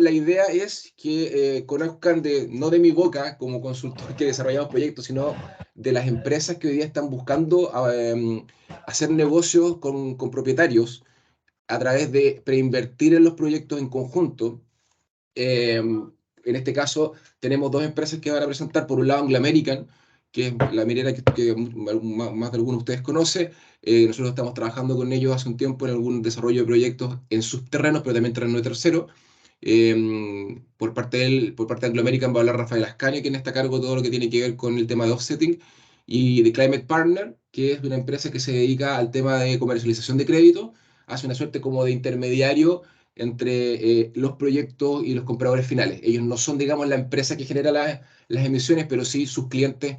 la idea es que conozcan no de mi boca como consultor que desarrollamos proyectos, sino de las empresas que hoy día están buscando hacer negocios con propietarios a través de preinvertir en los proyectos en conjunto. En este caso, tenemos dos empresas que van a presentar. Por un lado, Anglo American, que es la minera que más de algunos de ustedes conocen. Nosotros estamos trabajando con ellos hace un tiempo en algún desarrollo de proyectos en sus terrenos, pero también terrenos de terceros. Por parte de Anglo American va a hablar Rafael Ascanio, quien está a cargo de todo lo que tiene que ver con el tema de offsetting, y de Climate Partner, que es una empresa que se dedica al tema de comercialización de crédito, hace una suerte como de intermediario entre los proyectos y los compradores finales. Ellos no son, digamos, la empresa que genera las emisiones, pero sí sus clientes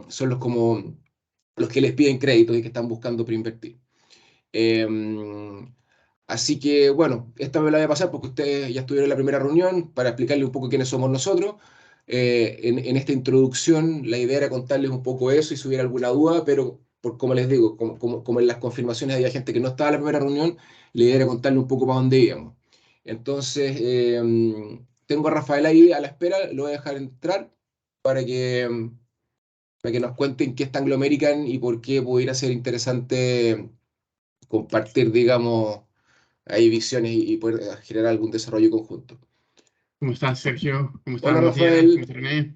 son los que les piden créditos y que están buscando preinvertir. Así que, bueno, esta me la voy a pasar porque ustedes ya estuvieron en la primera reunión para explicarles un poco quiénes somos nosotros. En esta introducción, la idea era contarles un poco eso y si hubiera alguna duda, pero como les digo, como en las confirmaciones había gente que no estaba en la primera reunión, la idea era contarles un poco para dónde íbamos. Entonces, tengo a Rafael ahí a la espera, lo voy a dejar entrar para que nos cuenten qué es Anglo American y por qué pudiera ser interesante compartir, digamos, hay visiones y poder generar algún desarrollo conjunto. ¿Cómo estás, Sergio? ¿Cómo estás? Hola, Buenos días. Rafael. ¿Cómo estás, René?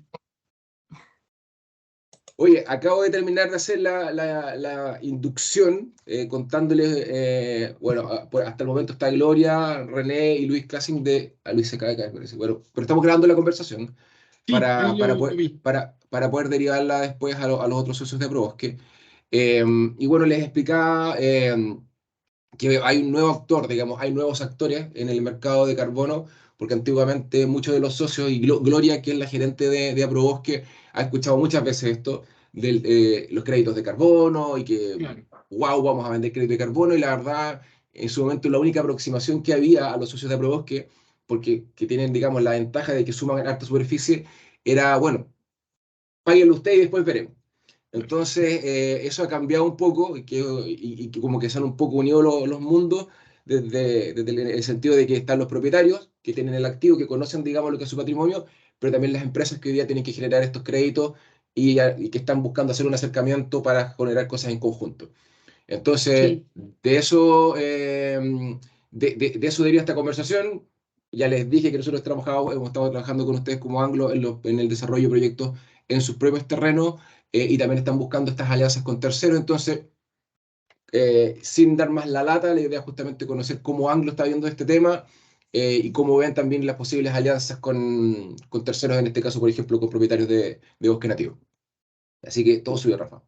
Oye, acabo de terminar de hacer la inducción contándoles, bueno, hasta el momento está Gloria, René y Luis Classing Luis se cae, parece. Bueno, pero estamos grabando la conversación Sí, ahí lo vi. para poder derivarla después a los otros socios de Aprobosque. Y bueno, les explicaba que hay un nuevo actor, digamos, hay nuevos actores en el mercado de carbono, porque antiguamente muchos de los socios, y Gloria, que es la gerente de Aprobosque, ha escuchado muchas veces esto de los créditos de carbono y que, Claro. wow, vamos a vender crédito de carbono, y la verdad, en su momento la única aproximación que había a los socios de Aprobosque, porque que tienen, digamos, la ventaja de que suman harta superficie, era, bueno, páguenlo ustedes y después veremos. Entonces, eso ha cambiado un poco y que como que se han un poco unido los mundos desde el sentido de que están los propietarios que tienen el activo, que conocen, digamos, lo que es su patrimonio, pero también las empresas que hoy día tienen que generar estos créditos y que están buscando hacer un acercamiento para generar cosas en conjunto. Entonces, Sí. de eso, de eso deriva esta conversación. Ya les dije que nosotros hemos estado trabajando con ustedes como Anglo en el desarrollo de proyectos en sus propios terrenos y también están buscando estas alianzas con terceros. Entonces, sin dar más la lata, la idea es justamente conocer cómo Anglo está viendo este tema y cómo ven también las posibles alianzas con terceros, en este caso, por ejemplo, con propietarios de bosque nativo. Así que todo suyo, Rafa.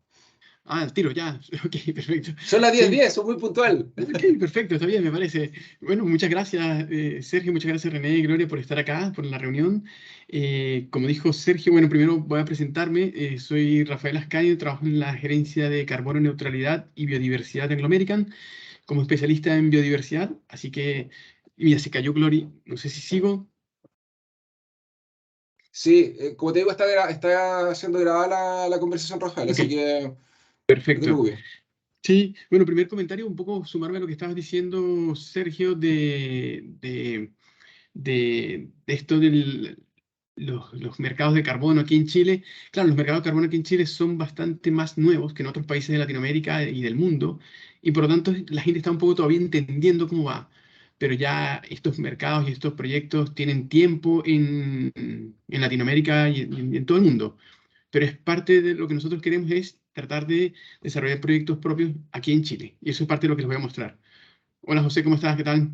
Al tiro, ya. Ok, perfecto. Son las 10:10, Sí. son muy puntual. Ok, perfecto, está bien, me parece. Bueno, muchas gracias, Sergio, muchas gracias, René y Gloria, por estar acá, por la reunión. Como dijo Sergio, bueno, primero voy a presentarme. Soy Rafael Ascanio, trabajo en la Gerencia de Carbono, Neutralidad y Biodiversidad de Anglo American como especialista en biodiversidad. Así que, mira, se cayó Gloria, no sé si sigo. Sí, como te digo, está siendo grabada la conversación, Rafael, Ok, así que no te perfecto. preocupes. Sí, bueno, primer comentario, un poco sumarme a lo que estabas diciendo, Sergio, de esto de los mercados de carbono aquí en Chile. Claro, los mercados de carbono aquí en Chile son bastante más nuevos que en otros países de Latinoamérica y del mundo, y por lo tanto la gente está un poco todavía entendiendo cómo va. Pero ya estos mercados y estos proyectos tienen tiempo en Latinoamérica y en todo el mundo. Pero es parte de lo que nosotros queremos es tratar de desarrollar proyectos propios aquí en Chile. Y eso es parte de lo que les voy a mostrar. Hola José, ¿cómo estás? ¿Qué tal?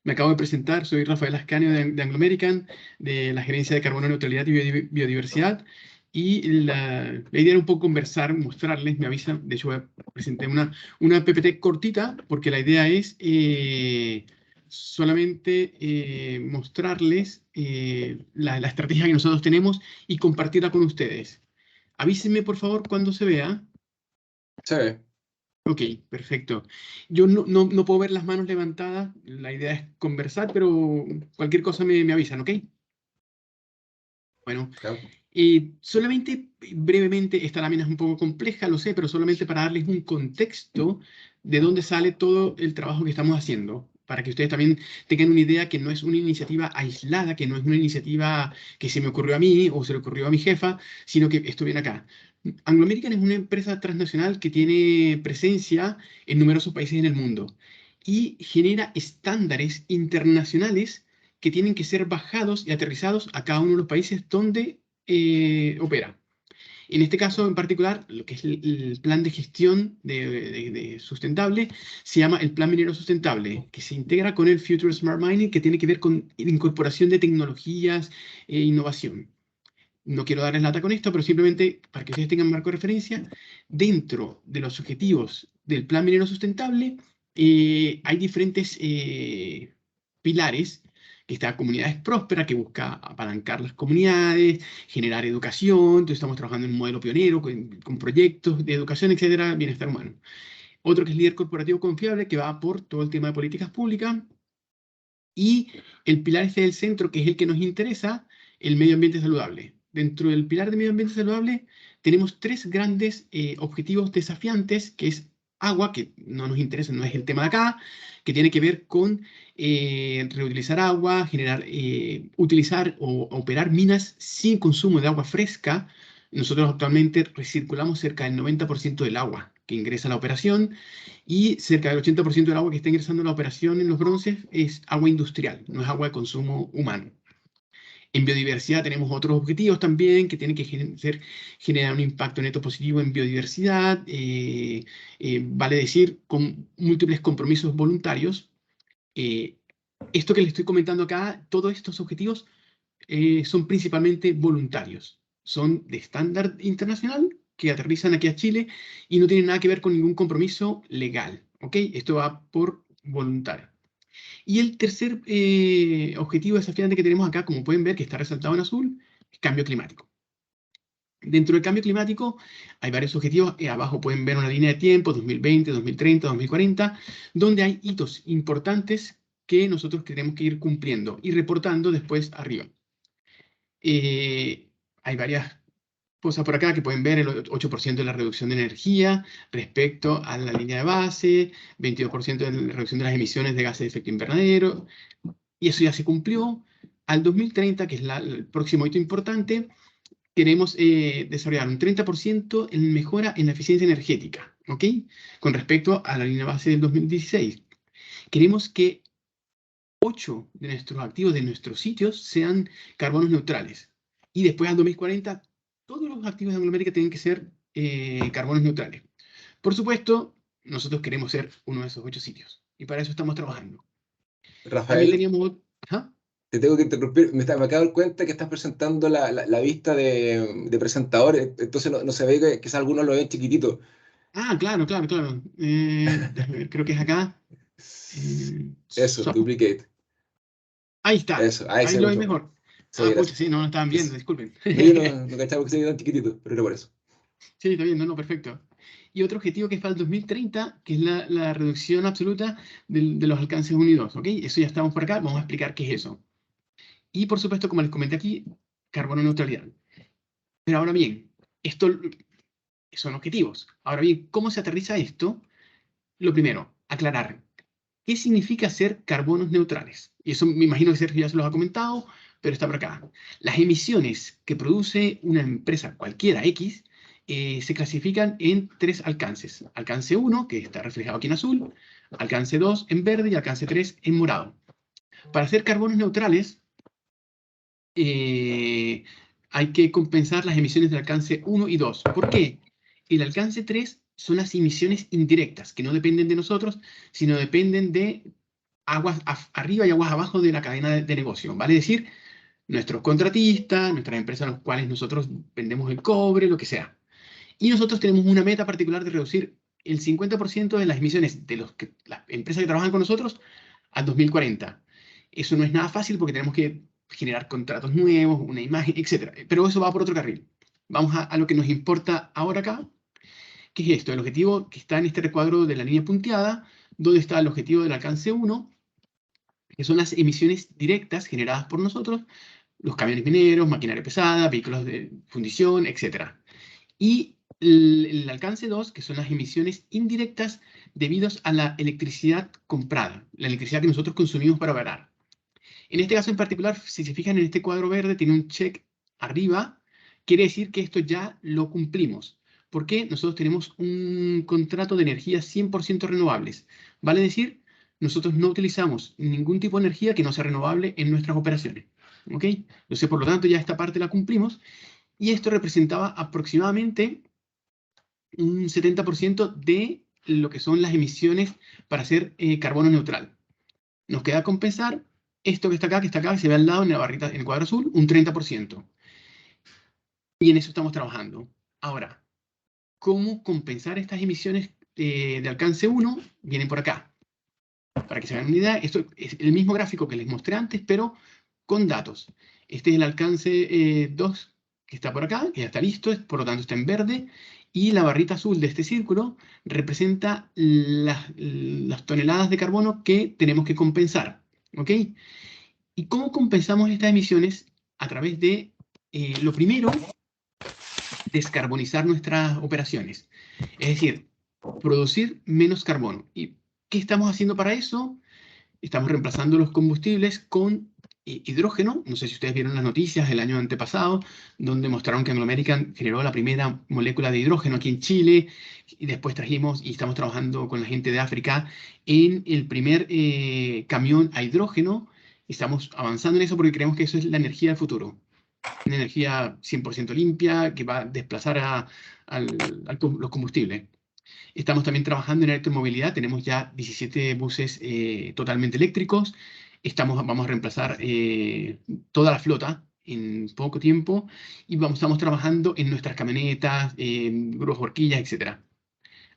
Me acabo de presentar, soy Rafael Ascanio de Anglo American, de la Gerencia de Carbono, Neutralidad y Biodiversidad. Y la idea era un poco conversar, mostrarles, me avisan, de hecho presenté una PPT cortita, porque la idea es solamente mostrarles la estrategia que nosotros tenemos y compartirla con ustedes. Avísenme, por favor, cuando se vea. Sí, Ok, perfecto. Yo no puedo ver las manos levantadas. La idea es conversar, pero cualquier cosa me avisan, ¿ok? Bueno, claro. solamente brevemente, esta lámina es un poco compleja, lo sé, pero solamente para darles un contexto de dónde sale todo el trabajo que estamos haciendo. para que ustedes también tengan una idea que no es una iniciativa aislada, que no es una iniciativa que se me ocurrió a mí o se le ocurrió a mi jefa, sino que esto viene acá. Anglo American es una empresa transnacional que tiene presencia en numerosos países en el mundo y genera estándares internacionales que tienen que ser bajados y aterrizados a cada uno de los países donde opera. En este caso en particular, lo que es el plan de gestión de sustentable se llama el Plan Minero Sustentable, que se integra con el Future Smart Mining, que tiene que ver con la incorporación de tecnologías e innovación. No quiero darles lata con esto, pero simplemente para que ustedes tengan marco de referencia, dentro de los objetivos del Plan Minero Sustentable hay diferentes pilares. Está Comunidades Prósperas, que busca apalancar las comunidades, generar educación. Entonces estamos trabajando en un modelo pionero, con proyectos de educación, etcétera, bienestar humano. Otro que es Líder Corporativo Confiable, que va por todo el tema de políticas públicas. Y el pilar este del centro, que es el que nos interesa, el medio ambiente saludable. Dentro del pilar de medio ambiente saludable tenemos tres grandes objetivos desafiantes, que es agua, que no nos interesa, no es el tema de acá, que tiene que ver con reutilizar agua, utilizar o operar minas sin consumo de agua fresca. Nosotros actualmente recirculamos cerca del 90% del agua que ingresa a la operación y cerca del 80% del agua que está ingresando a la operación en los bronces es agua industrial, no es agua de consumo humano. En biodiversidad tenemos otros objetivos también que tienen que generar un impacto neto positivo en biodiversidad, vale decir, con múltiples compromisos voluntarios. Esto que les estoy comentando acá, todos estos objetivos son principalmente voluntarios, son de estándar internacional que aterrizan aquí a Chile y no tienen nada que ver con ningún compromiso legal, ¿ok? Esto va por voluntario. Y el tercer objetivo desafiante que tenemos acá, como pueden ver, que está resaltado en azul, es cambio climático. Dentro del cambio climático hay varios objetivos. Abajo pueden ver una línea de tiempo, 2020, 2030, 2040, donde hay hitos importantes que nosotros tenemos que ir cumpliendo y reportando después arriba. Hay varias cosas por acá que pueden ver: el 8% de la reducción de energía respecto a la línea de base, 22% de la reducción de las emisiones de gases de efecto invernadero, y eso ya se cumplió. Al 2030, que es el próximo hito importante, queremos desarrollar un 30% en mejora en la eficiencia energética, ¿ok? Con respecto a la línea base del 2016. Queremos que 8 de nuestros activos, de nuestros sitios, sean carbonos neutrales. Y después, al 2040, todos los activos de Anglo American tienen que ser carbonos neutrales. Por supuesto, nosotros queremos ser uno de esos 8 sitios. Y para eso estamos trabajando. También Rafael, teníamos... ¿Ah? te tengo que interrumpir. Me acabo de dar cuenta que estás presentando la vista de presentadores, entonces no se ve que quizás algunos lo ven chiquitito. Ah, claro, claro, claro. Déjame ver, creo que es acá. Eso, duplicate. Ahí está. Eso, ahí se Ahí ve lo ven mucho mejor. mejor. Sí, Ah, pucha, gracias. sí, no lo estaban viendo, Es- disculpen. no, yo no cachaba que se veía tan chiquitito, pero era por eso. Sí, está bien, no, no, perfecto. Y otro objetivo que es para el 2030, que es la reducción absoluta de los alcances unidos, ¿ok? Eso ya estamos por acá, vamos a explicar qué es eso. Y por supuesto, como les comenté aquí, carbono neutralidad. Pero ahora bien, esto son objetivos. Ahora bien, ¿cómo se aterriza esto? Lo primero, aclarar. ¿Qué significa ser carbonos neutrales? Y eso me imagino que Sergio ya se los ha comentado, pero está por acá. Las emisiones que produce una empresa cualquiera X se clasifican en 3 alcances. Alcance 1, que está reflejado aquí en azul, alcance 2 en verde y alcance 3 en morado. Para ser carbonos neutrales, hay que compensar las emisiones del alcance 1 y 2. ¿Por qué? El alcance 3 son las emisiones indirectas, que no dependen de nosotros, sino dependen de aguas arriba y aguas abajo de la cadena de negocio. Vale decir, nuestros contratistas, nuestras empresas a las cuales nosotros vendemos el cobre, lo que sea. Y nosotros tenemos una meta particular de reducir el 50% de las emisiones de las empresas que trabajan con nosotros al 2040. Eso no es nada fácil porque tenemos que generar contratos nuevos, una imagen, etc. Pero eso va por otro carril. Vamos a lo que nos importa ahora acá, que es esto: el objetivo que está en este recuadro de la línea punteada, donde está el objetivo del alcance 1, que son las emisiones directas generadas por nosotros, los camiones mineros, maquinaria pesada, vehículos de fundición, etc. Y el alcance 2, que son las emisiones indirectas debidas a la electricidad comprada, la electricidad que nosotros consumimos para operar. En este caso en particular, si se fijan en este cuadro verde, tiene un check arriba, quiere decir que esto ya lo cumplimos. ¿Por qué? Nosotros tenemos un contrato de energía 100% renovables. Vale decir, nosotros no utilizamos ningún tipo de energía que no sea renovable en nuestras operaciones. ¿Ok? Entonces, por lo tanto, ya esta parte la cumplimos. Y esto representaba aproximadamente un 70% de lo que son las emisiones para ser carbono neutral. Nos queda compensar esto que está acá, que se ve al lado en la barrita, en el cuadro azul, un 30%. Y en eso estamos trabajando. Ahora, ¿cómo compensar estas emisiones de alcance 1? Vienen por acá. Para que se hagan una idea, esto es el mismo gráfico que les mostré antes, pero con datos. Este es el alcance 2, que está por acá, que ya está listo, por lo tanto está en verde. Y la barrita azul de este círculo representa las toneladas de carbono que tenemos que compensar. ¿Ok? ¿Y cómo compensamos estas emisiones? A través de, lo primero, descarbonizar nuestras operaciones. Es decir, producir menos carbono. ¿Y qué estamos haciendo para eso? Estamos reemplazando los combustibles con hidrógeno. No sé si ustedes vieron las noticias el año antepasado, donde mostraron que Anglo American generó la primera molécula de hidrógeno aquí en Chile, y después trajimos, y estamos trabajando con la gente de África, en el primer camión a hidrógeno. Estamos avanzando en eso porque creemos que eso es la energía del futuro. Una energía 100% limpia que va a desplazar los combustibles. Estamos también trabajando en electromovilidad. Tenemos ya 17 buses totalmente eléctricos. Vamos a reemplazar toda la flota en poco tiempo y estamos trabajando en nuestras camionetas, en grúas, horquillas, etc.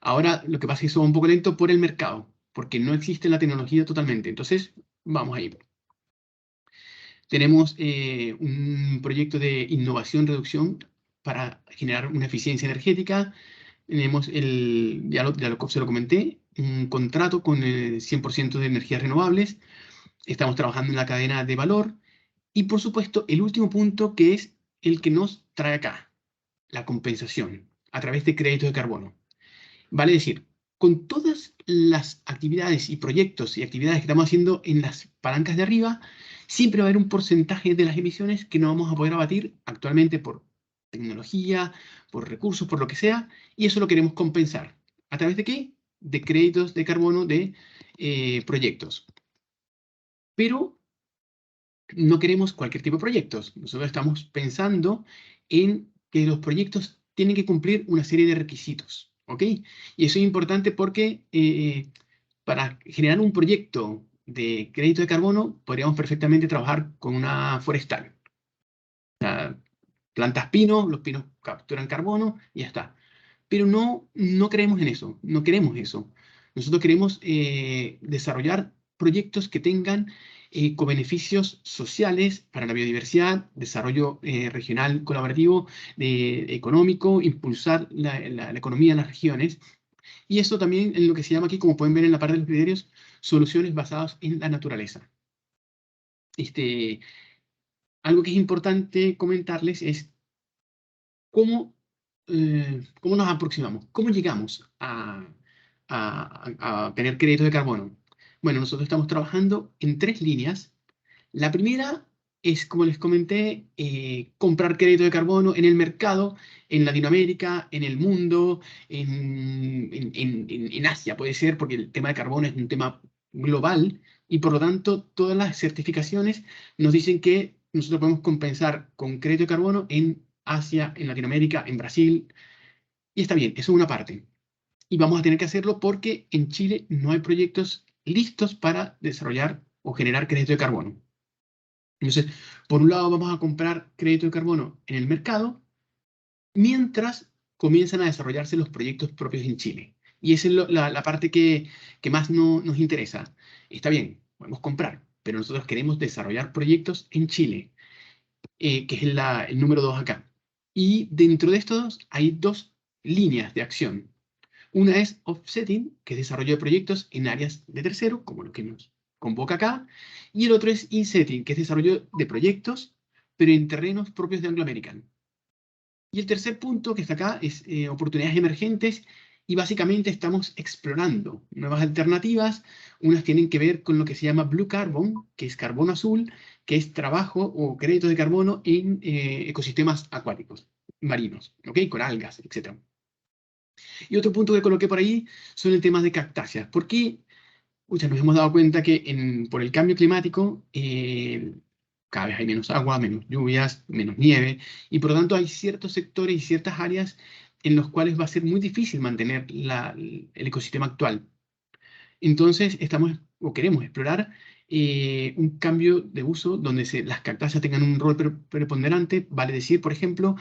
Ahora lo que pasa es que eso va un poco lento por el mercado, porque no existe la tecnología totalmente. Entonces, vamos a ir. Tenemos un proyecto de innovación-reducción para generar una eficiencia energética. Tenemos se lo comenté, un contrato con el 100% de energías renovables. Estamos trabajando en la cadena de valor. Y por supuesto, el último punto que es el que nos trae acá, la compensación a través de créditos de carbono. Vale decir, con todas las actividades y proyectos y actividades que estamos haciendo en las palancas de arriba, siempre va a haber un porcentaje de las emisiones que no vamos a poder abatir actualmente por tecnología, por recursos, por lo que sea, y eso lo queremos compensar. ¿A través de qué? De créditos de carbono de proyectos. Pero no queremos cualquier tipo de proyectos. Nosotros estamos pensando en que los proyectos tienen que cumplir una serie de requisitos. ¿Ok? Y eso es importante porque para generar un proyecto de crédito de carbono, podríamos perfectamente trabajar con una forestal. Plantas pino, los pinos capturan carbono y ya está. Pero no creemos en eso, no queremos eso. Nosotros queremos desarrollar proyectos que tengan cobeneficios sociales para la biodiversidad, desarrollo regional colaborativo, económico, impulsar la economía de las regiones. Y eso también en lo que se llama aquí, como pueden ver en la parte de los criterios, soluciones basadas en la naturaleza. Algo que es importante comentarles es cómo nos aproximamos, cómo llegamos a tener créditos de carbono. Bueno, nosotros estamos trabajando en 3 líneas. La primera es, como les comenté, comprar crédito de carbono en el mercado, en Latinoamérica, en el mundo, en Asia puede ser, porque el tema de carbono es un tema global y por lo tanto todas las certificaciones nos dicen que nosotros podemos compensar con crédito de carbono en Asia, en Latinoamérica, en Brasil, y está bien, eso es una parte. Y vamos a tener que hacerlo porque en Chile no hay proyectos listos para desarrollar o generar crédito de carbono. Entonces, por un lado vamos a comprar crédito de carbono en el mercado, mientras comienzan a desarrollarse los proyectos propios en Chile. Y esa es la parte que más nos interesa. Está bien, podemos comprar, pero nosotros queremos desarrollar proyectos en Chile, que es el número 2 acá. Y dentro de estos hay 2 líneas de acción. Una es offsetting, que es desarrollo de proyectos en áreas de tercero, como lo que nos convoca acá. Y el otro es insetting, que es desarrollo de proyectos, pero en terrenos propios de Anglo American. Y el tercer punto que está acá es oportunidades emergentes, y básicamente estamos explorando nuevas alternativas. Unas tienen que ver con lo que se llama Blue Carbon, que es carbono azul, que es trabajo o créditos de carbono en ecosistemas acuáticos, marinos, ¿ok? Con algas, etc. Y otro punto que coloqué por ahí son el tema de cactáceas. ¿Por qué? Nos hemos dado cuenta que por el cambio climático cada vez hay menos agua, menos lluvias, menos nieve, y por lo tanto hay ciertos sectores y ciertas áreas en los cuales va a ser muy difícil mantener el ecosistema actual. Entonces estamos o queremos explorar un cambio de uso donde las cactáceas tengan un rol preponderante, vale decir, por ejemplo,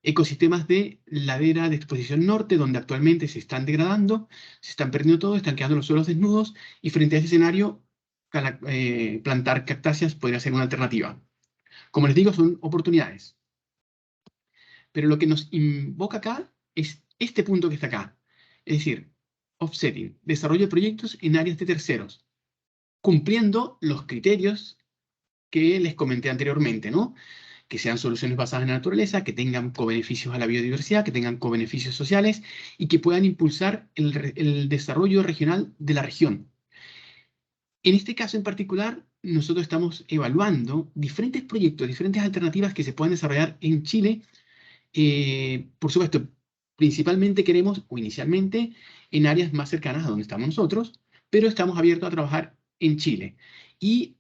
ecosistemas de ladera de exposición norte, donde actualmente se están degradando, se están perdiendo todo, están quedando los suelos desnudos, y frente a ese escenario, plantar cactáceas podría ser una alternativa. Como les digo, son oportunidades. Pero lo que nos invoca acá es este punto que está acá. Es decir, offsetting, desarrollo de proyectos en áreas de terceros, cumpliendo los criterios que les comenté anteriormente, ¿no? Que sean soluciones basadas en la naturaleza, que tengan cobeneficios a la biodiversidad, que tengan cobeneficios sociales y que puedan impulsar el desarrollo regional de la región. En este caso en particular, nosotros estamos evaluando diferentes proyectos, diferentes alternativas que se puedan desarrollar en Chile. Por supuesto, principalmente queremos, o inicialmente, en áreas más cercanas a donde estamos nosotros, pero estamos abiertos a trabajar en Chile. Y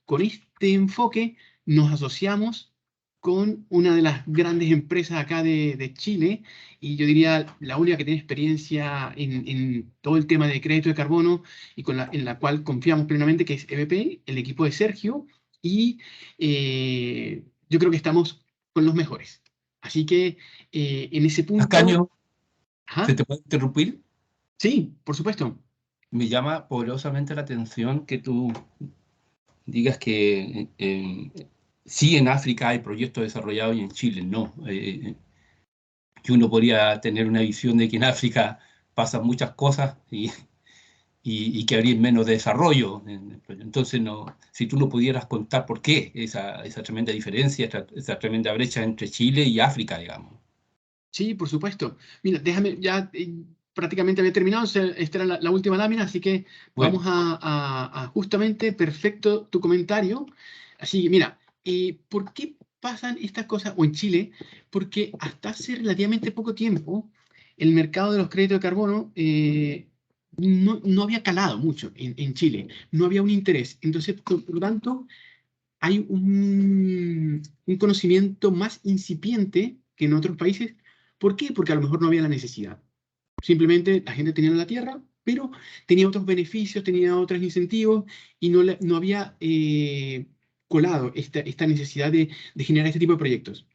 con este enfoque nos asociamos con una de las grandes empresas acá de Chile, y yo diría la única que tiene experiencia en todo el tema de crédito de carbono y en la cual confiamos plenamente, que es EBP, el equipo de Sergio, y yo creo que estamos con los mejores. Así que en ese punto... Ascanio, ¿se Ajá, te puede interrumpir? sí, por supuesto. Me llama poderosamente la atención que tú digas que sí en África hay proyectos desarrollados y en Chile no. Que uno podría tener una visión de que en África pasan muchas cosas y que habría menos desarrollo. Entonces, no, si tú no pudieras contar por qué esa tremenda diferencia, esa tremenda brecha entre Chile y África, digamos. Sí, por supuesto. Mira, déjame, ya prácticamente había terminado, esta era la última lámina, así que Bueno, vamos a justamente, perfecto tu comentario. Así que mira, ¿por qué pasan estas cosas, o en Chile? Porque hasta hace relativamente poco tiempo el mercado de los créditos de carbono no había calado mucho en Chile, no había un interés. Entonces, por lo tanto, hay un conocimiento más incipiente que en otros países. ¿Por qué? Porque a lo mejor no había la necesidad. Simplemente la gente tenía la tierra, pero tenía otros beneficios, tenía otros incentivos, y no había colado esta necesidad de generar este tipo de proyectos.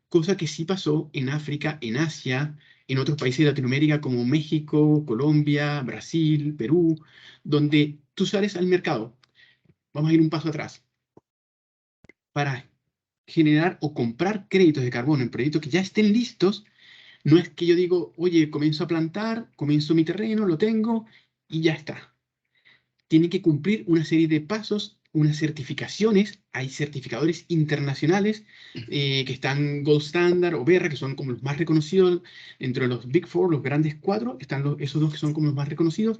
Cosa que sí pasó en África, en Asia, en otros países de Latinoamérica como México, Colombia, Brasil, Perú, donde tú sales al mercado. Vamos a ir un paso atrás. Para generar o comprar créditos de carbono en proyectos que ya estén listos, no es que yo digo, oye, comienzo a plantar, comienzo mi terreno, lo tengo y ya está. Tienen que cumplir una serie de pasos, unas certificaciones. Hay certificadores internacionales que están Gold Standard o Verra, que son como los más reconocidos. Entre los Big Four, los grandes cuatro, están esos dos que son como los más reconocidos.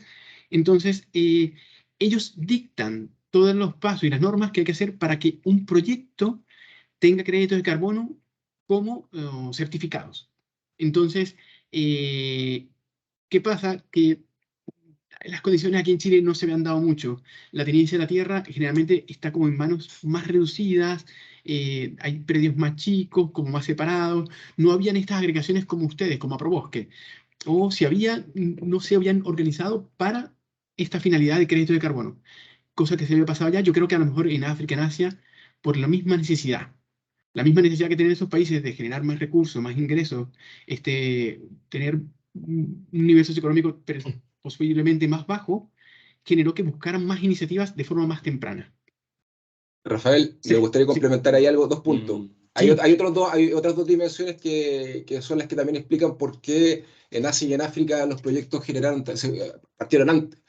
Entonces, ellos dictan todos los pasos y las normas que hay que hacer para que un proyecto tenga créditos de carbono como certificados. Entonces, ¿qué pasa? Que las condiciones aquí en Chile no se me han dado mucho. La tenencia de la tierra generalmente está como en manos más reducidas, hay predios más chicos, como más separados. No habían estas agregaciones como ustedes, como Aprobosque. O si había, no se habían organizado para esta finalidad de crédito de carbono. Cosa que se había pasado allá, yo creo que a lo mejor en África, en Asia, por la misma necesidad que tienen esos países de generar más recursos, más ingresos, tener un nivel socioeconómico posiblemente más bajo, generó que buscaran más iniciativas de forma más temprana. Rafael, me Sí, gustaría sí, complementar ahí algo, dos puntos. sí, Hay otras dos dimensiones que son las que también explican por qué en Asia y en África los proyectos partieron antes.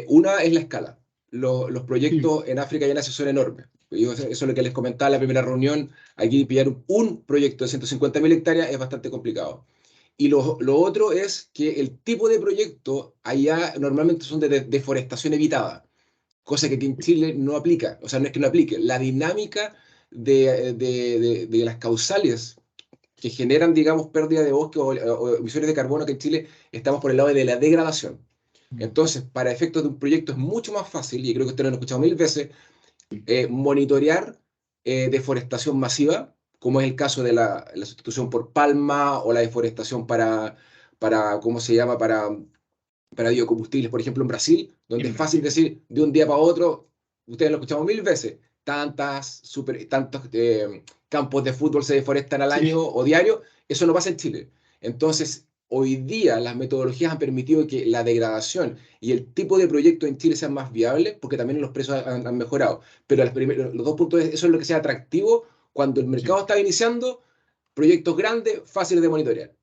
Una es la escala. Los sí, proyectos en África y en Asia son enormes. Eso es lo que les comentaba en la primera reunión. Aquí pillar un proyecto de 150.000 hectáreas es bastante complicado. Y lo otro es que el tipo de proyecto allá normalmente son de deforestación evitada, cosa que aquí en Chile no aplica. O sea, no es que no aplique. La dinámica de las causales que generan, digamos, pérdida de bosque o emisiones de carbono que en Chile estamos por el lado de la degradación. Entonces, para efectos de un proyecto es mucho más fácil, y creo que ustedes lo han escuchado 1000 veces, monitorear deforestación masiva, como es el caso de la sustitución por palma o la deforestación ¿cómo se llama? Para biocombustibles, por ejemplo, en Brasil, donde es fácil decir de un día para otro, ustedes lo escuchamos 1000 veces, tantos campos de fútbol se deforestan al año o diario, eso no pasa en Chile. Entonces, hoy día las metodologías han permitido que la degradación y el tipo de proyecto en Chile sean más viables, porque también los precios han mejorado. Pero los dos puntos, eso es lo que sea atractivo cuando el mercado está iniciando, proyectos grandes, fáciles de monitorear.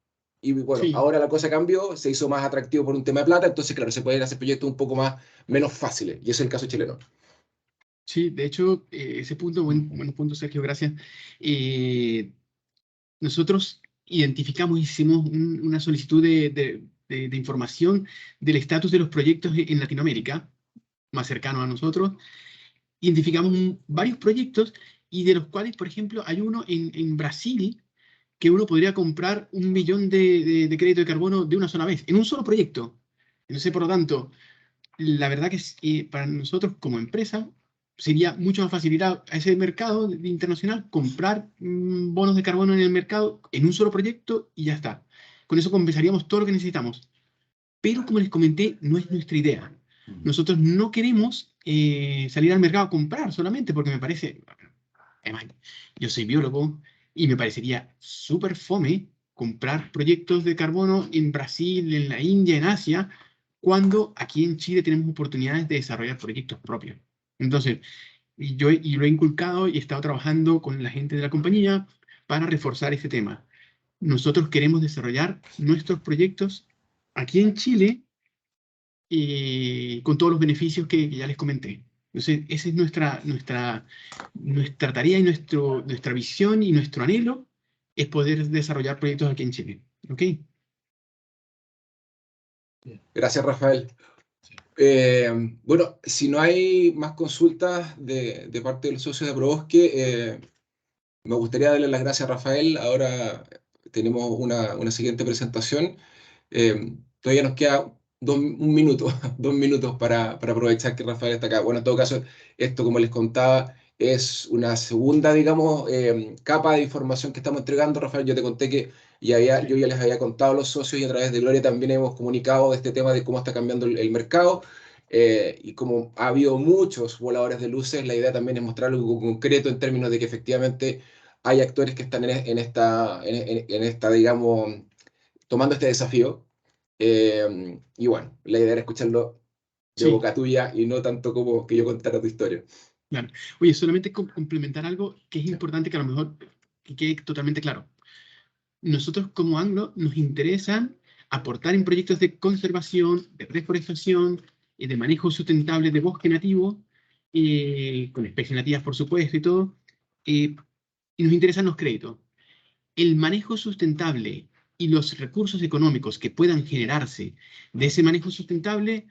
Y bueno, Sí, ahora la cosa cambió, se hizo más atractivo por un tema de plata, entonces claro, se pueden hacer proyectos un poco menos fáciles, y ese es el caso chileno. sí, de hecho, ese punto, buen punto, Sergio, gracias. Nosotros identificamos, hicimos una solicitud de información del estatus de los proyectos en Latinoamérica, más cercano a nosotros. Identificamos varios proyectos y de los cuales, por ejemplo, hay uno en Brasil que uno podría comprar 1 millón de crédito de carbono de una sola vez, en un solo proyecto. Entonces, por lo tanto, la verdad que para nosotros como empresa sería mucho más fácil ir a ese mercado internacional, comprar bonos de carbono en el mercado en un solo proyecto y ya está. Con eso compensaríamos todo lo que necesitamos. Pero como les comenté, no es nuestra idea. Nosotros no queremos salir al mercado a comprar solamente porque me parece, además, yo soy biólogo y me parecería súper fome comprar proyectos de carbono en Brasil, en la India, en Asia, cuando aquí en Chile tenemos oportunidades de desarrollar proyectos propios. Entonces, y lo he inculcado y he estado trabajando con la gente de la compañía para reforzar este tema. Nosotros queremos desarrollar nuestros proyectos aquí en Chile con todos los beneficios que ya les comenté. Entonces, esa es nuestra tarea y nuestra visión y nuestro anhelo es poder desarrollar proyectos aquí en Chile. ¿Ok? Gracias, Rafael. Bueno, si no hay más consultas de parte de los socios de Probosque, me gustaría darle las gracias a Rafael. Ahora tenemos una siguiente presentación. Todavía nos queda un minuto, 2 minutos para aprovechar que Rafael está acá. Bueno, en todo caso, esto, como les contaba, es una segunda, digamos, capa de información que estamos entregando. Rafael, yo te conté que yo ya les había contado a los socios y a través de Gloria también hemos comunicado de este tema de cómo está cambiando el mercado. Y como ha habido muchos voladores de luces, la idea también es mostrar algo concreto en términos de que efectivamente hay actores que están en esta, digamos, tomando este desafío. Y bueno, la idea era escucharlo de Sí, boca tuya y no tanto como que yo contara tu historia. claro. Oye, solamente complementar algo que es importante que a lo mejor que quede totalmente claro. Nosotros como Anglo nos interesa aportar en proyectos de conservación, de reforestación y de manejo sustentable de bosque nativo, con especies nativas por supuesto y todo, y nos interesan los créditos. El manejo sustentable y los recursos económicos que puedan generarse de ese manejo sustentable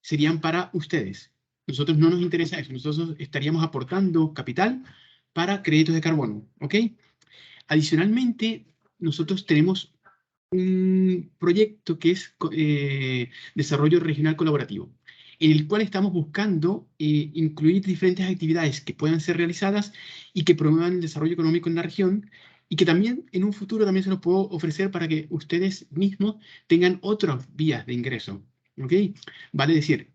serían para ustedes. Nosotros no nos interesa eso, nosotros estaríamos aportando capital para créditos de carbono, ¿ok? Adicionalmente, nosotros tenemos un proyecto que es Desarrollo Regional Colaborativo, en el cual estamos buscando incluir diferentes actividades que puedan ser realizadas y que promuevan el desarrollo económico en la región y que también en un futuro también se los puedo ofrecer para que ustedes mismos tengan otras vías de ingreso. ¿Ok? Vale decir,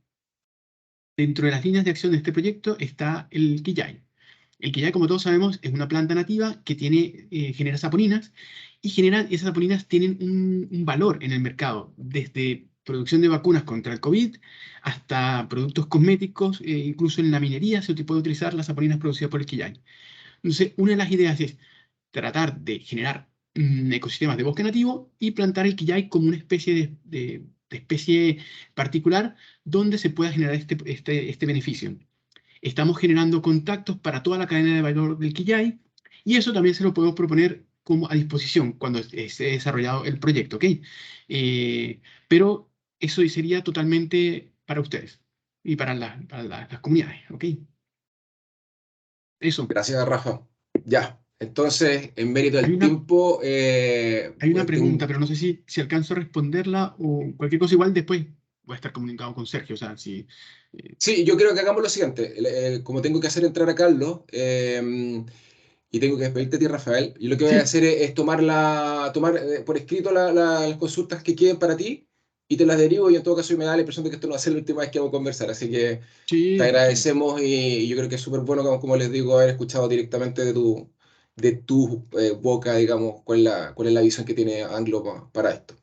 dentro de las líneas de acción de este proyecto está el quillay. El quillay, como todos sabemos, es una planta nativa que genera saponinas y esas saponinas tienen un valor en el mercado, desde producción de vacunas contra el COVID hasta productos cosméticos, incluso en la minería se puede utilizar las saponinas producidas por el quillay. Entonces, una de las ideas es tratar de generar ecosistemas de bosque nativo y plantar el quillay como una especie de especie particular donde se pueda generar este beneficio. Estamos generando contactos para toda la cadena de valor del Quillay, y eso también se lo podemos proponer como a disposición cuando esté desarrollado el proyecto, ¿ok? Pero eso sería totalmente para ustedes y para las comunidades, ¿ok? Eso. Gracias, Rafa. Ya, entonces, en mérito Hay del una, tiempo, hay una pregunta, pero no sé si alcanzo a responderla o cualquier cosa igual después voy a estar comunicado con Sergio, o sea, si... sí, yo creo que hagamos lo siguiente. Como tengo que hacer entrar a Carlos, y tengo que despedirte a ti, Rafael, y lo que voy a sí, hacer es tomar por escrito las consultas que queden para ti y te las derivo, y en todo caso me da la impresión de que esto no va a ser la última vez que vamos a conversar, así que te sí, tranquilo. agradecemos, y yo creo que es súper bueno, como les digo, haber escuchado directamente de tu boca, digamos, cuál es la visión que tiene Anglo para esto.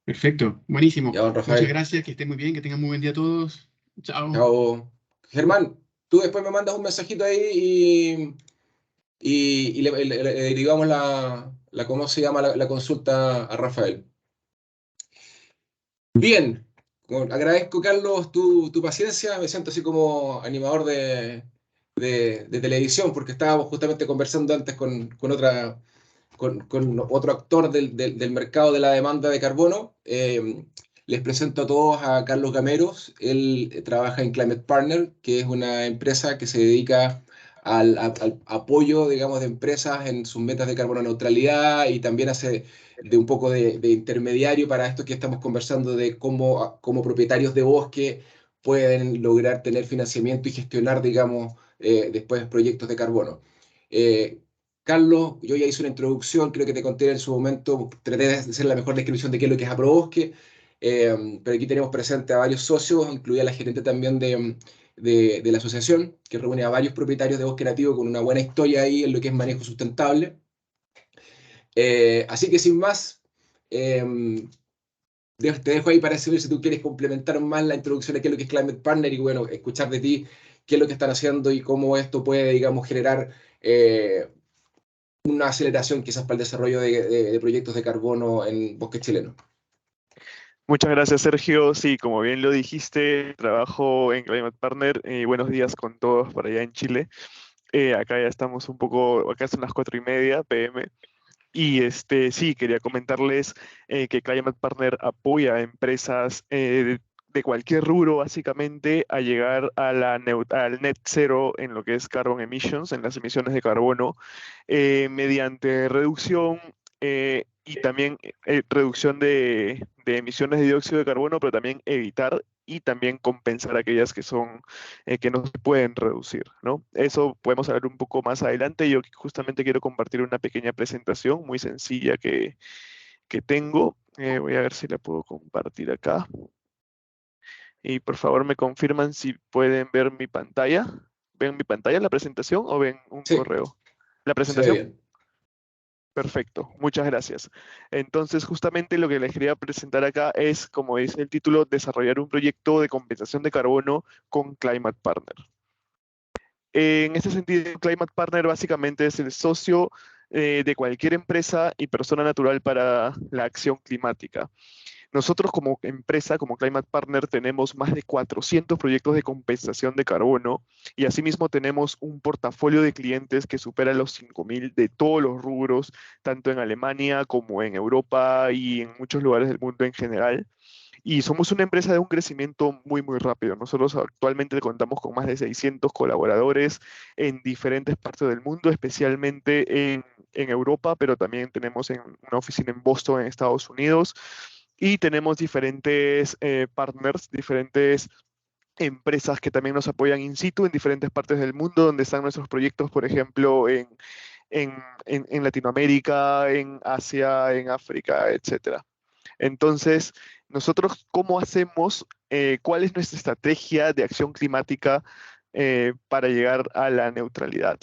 Perfecto, buenísimo. Ya, don Muchas Rafael, gracias, que estén muy bien, que tengan muy buen día a todos. Chao. chao. Germán, tú después me mandas un mensajito ahí y le derivamos ¿cómo se llama? La consulta a Rafael. Bien, agradezco, Carlos, tu paciencia. Me siento así como animador de televisión, porque estábamos justamente conversando antes con otro actor del mercado de la demanda de carbono. Les presento a todos a Carlos Gameros. Él trabaja en Climate Partner, que es una empresa que se dedica al apoyo, digamos, de empresas en sus metas de carbono neutralidad, y también hace de un poco de intermediario para esto que estamos conversando de cómo propietarios de bosque pueden lograr tener financiamiento y gestionar, digamos, después proyectos de carbono. Eh, Carlos, yo ya hice una introducción, creo que te conté en su momento, traté de hacer la mejor descripción de qué es lo que es Aprobosque, pero aquí tenemos presente a varios socios, incluida la gerente también de la asociación, que reúne a varios propietarios de bosque nativo con una buena historia ahí en lo que es manejo sustentable. Así que sin más, eh, te dejo ahí para saber si tú quieres complementar más la introducción de qué es lo que es Climate Partner, y bueno, escuchar de ti qué es lo que están haciendo y cómo esto puede, digamos, generar una aceleración quizás para el desarrollo de proyectos de carbono en bosques chilenos. Muchas gracias, Sergio. Sí, como bien lo dijiste, trabajo en Climate Partner y buenos días con todos por allá en Chile. Acá ya estamos un poco, acá son las 4:30 p.m. Y sí, quería comentarles que Climate Partner apoya a empresas de cualquier rubro, básicamente, a llegar a al net zero en lo que es carbon emissions, en las emisiones de carbono, mediante reducción y también reducción de emisiones de dióxido de carbono, pero también evitar y también compensar aquellas que son que no se pueden reducir, ¿no? Eso podemos hablar un poco más adelante. Yo justamente quiero compartir una pequeña presentación muy sencilla que tengo. Voy a ver si la puedo compartir acá. Y por favor me confirman si pueden ver mi pantalla. ¿Ven mi pantalla, la presentación, o ven un Sí, correo? ¿La se ve presentación? bien. Perfecto, muchas gracias. Entonces, justamente lo que les quería presentar acá es, como dice el título, desarrollar un proyecto de compensación de carbono con Climate Partner. En este sentido, Climate Partner básicamente es el socio de cualquier empresa y persona natural para la acción climática. Nosotros como empresa, como Climate Partner, tenemos más de 400 proyectos de compensación de carbono, y asimismo tenemos un portafolio de clientes que supera los 5.000 de todos los rubros, tanto en Alemania como en Europa y en muchos lugares del mundo en general. Y somos una empresa de un crecimiento muy, muy rápido. Nosotros actualmente contamos con más de 600 colaboradores en diferentes partes del mundo, especialmente en Europa, pero también tenemos una oficina en Boston, en Estados Unidos, y tenemos diferentes partners, diferentes empresas que también nos apoyan in situ en diferentes partes del mundo, donde están nuestros proyectos, por ejemplo, en Latinoamérica, en Asia, en África, etcétera. Entonces, nosotros, ¿cómo hacemos? ¿Cuál es nuestra estrategia de acción climática para llegar a la neutralidad?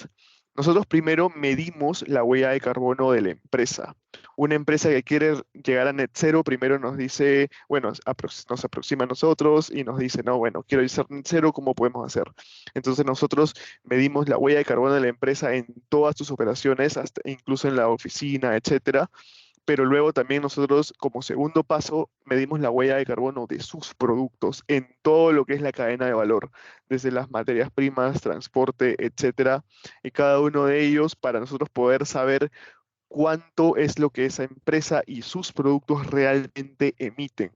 Nosotros primero medimos la huella de carbono de la empresa. Una empresa que quiere llegar a net cero primero nos dice, bueno, nos aproxima a nosotros y nos dice, no, bueno, quiero ser net cero, ¿cómo podemos hacer? Entonces nosotros medimos la huella de carbono de la empresa en todas sus operaciones, hasta incluso en la oficina, etcétera, pero luego también nosotros como segundo paso medimos la huella de carbono de sus productos en todo lo que es la cadena de valor, desde las materias primas, transporte, etcétera, y cada uno de ellos para nosotros poder saber cuánto es lo que esa empresa y sus productos realmente emiten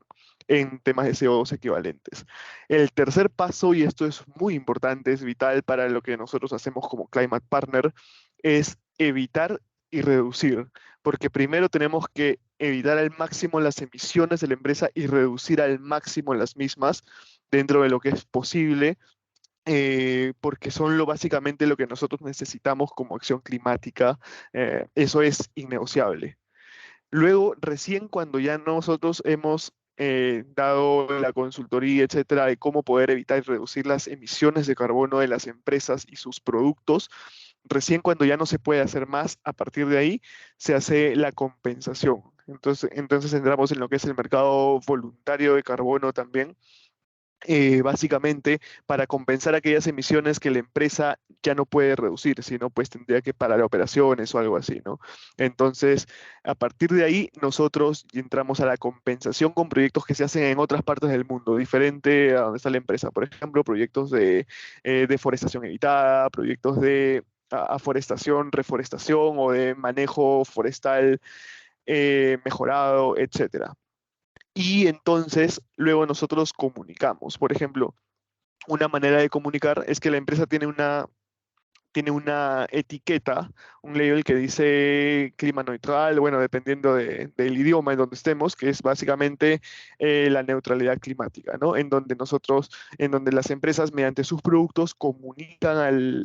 en temas de CO2 equivalentes. El tercer paso, y esto es muy importante, es vital para lo que nosotros hacemos como Climate Partner, es evitar y reducir, porque primero tenemos que evitar al máximo las emisiones de la empresa y reducir al máximo las mismas dentro de lo que es posible, porque son básicamente lo que nosotros necesitamos como acción climática. Eso es innegociable. Luego, recién cuando ya nosotros hemos dado la consultoría, etcétera, de cómo poder evitar y reducir las emisiones de carbono de las empresas y sus productos, recién cuando ya no se puede hacer más, a partir de ahí se hace la compensación. Entonces entramos en lo que es el mercado voluntario de carbono también, básicamente para compensar aquellas emisiones que la empresa ya no puede reducir, sino pues tendría que parar operaciones o algo así, ¿no? Entonces, a partir de ahí, nosotros entramos a la compensación con proyectos que se hacen en otras partes del mundo, diferente a donde está la empresa. Por ejemplo, proyectos de deforestación evitada, proyectos de aforestación, reforestación o de manejo forestal mejorado, etcétera. Y entonces luego nosotros comunicamos. Por ejemplo, una manera de comunicar es que la empresa tiene una etiqueta, un label que dice clima neutral, bueno, dependiendo del idioma en donde estemos, que es básicamente la neutralidad climática, ¿no? En donde las empresas mediante sus productos comunican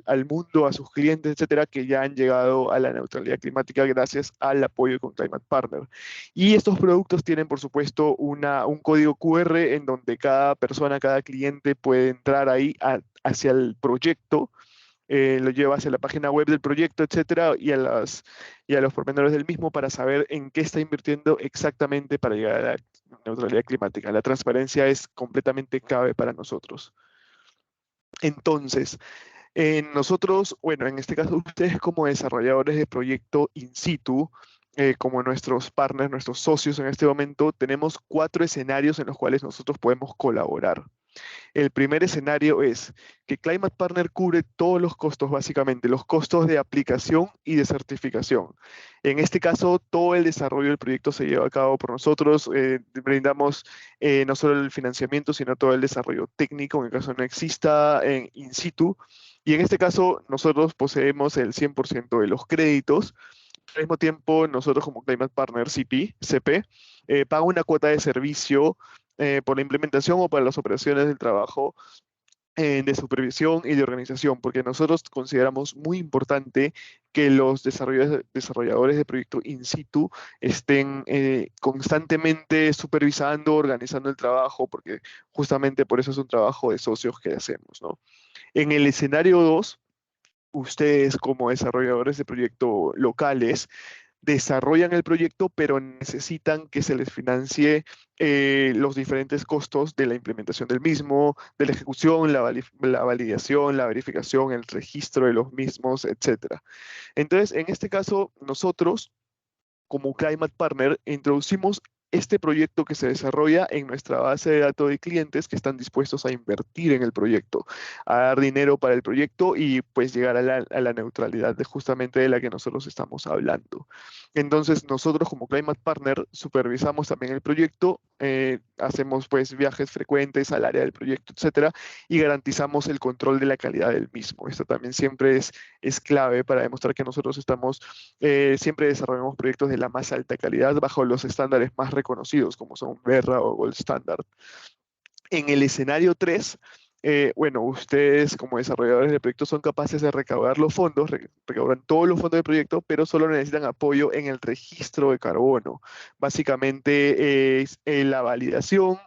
al mundo, a sus clientes, etcétera, que ya han llegado a la neutralidad climática gracias al apoyo con Climate Partner. Y estos productos tienen, por supuesto, un código QR en donde cada persona, cada cliente puede entrar ahí hacia el proyecto, lo lleva hacia la página web del proyecto, etcétera, y a los pormenores del mismo para saber en qué está invirtiendo exactamente para llegar a la neutralidad climática. La transparencia es completamente clave para nosotros. Entonces, nosotros, bueno, en este caso ustedes como desarrolladores de proyecto in situ, como nuestros partners, nuestros socios en este momento, tenemos 4 escenarios en los cuales nosotros podemos colaborar. El primer escenario es que Climate Partner cubre todos los costos, básicamente, los costos de aplicación y de certificación. En este caso, todo el desarrollo del proyecto se lleva a cabo por nosotros. Brindamos no solo el financiamiento, sino todo el desarrollo técnico, en el caso no exista, in situ. Y en este caso, nosotros poseemos el 100% de los créditos. Al mismo tiempo, nosotros como Climate Partner CP, paga una cuota de servicio por la implementación o para las operaciones del trabajo de supervisión y de organización, porque nosotros consideramos muy importante que los desarrolladores de proyecto in situ estén constantemente supervisando, organizando el trabajo, porque justamente por eso es un trabajo de socios que hacemos, ¿no? En el escenario 2, ustedes como desarrolladores de proyecto locales desarrollan el proyecto, pero necesitan que se les financie los diferentes costos de la implementación del mismo, de la ejecución, la validación, la verificación, el registro de los mismos, etc. Entonces, en este caso, nosotros, como Climate Partner, introducimos este proyecto que se desarrolla en nuestra base de datos de clientes que están dispuestos a invertir en el proyecto, a dar dinero para el proyecto y pues llegar a la neutralidad justamente de la que nosotros estamos hablando. Entonces nosotros como Climate Partner supervisamos también el proyecto, hacemos pues viajes frecuentes al área del proyecto, etcétera, y garantizamos el control de la calidad del mismo. Esto también siempre es clave para demostrar que nosotros siempre desarrollamos proyectos de la más alta calidad bajo los estándares más reconocidos, como son Verra o Gold Standard. En el escenario 3, bueno, ustedes como desarrolladores de proyectos son capaces de recaudar los fondos, recaudan todos los fondos del proyecto, pero solo necesitan apoyo en el registro de carbono. Básicamente es la validación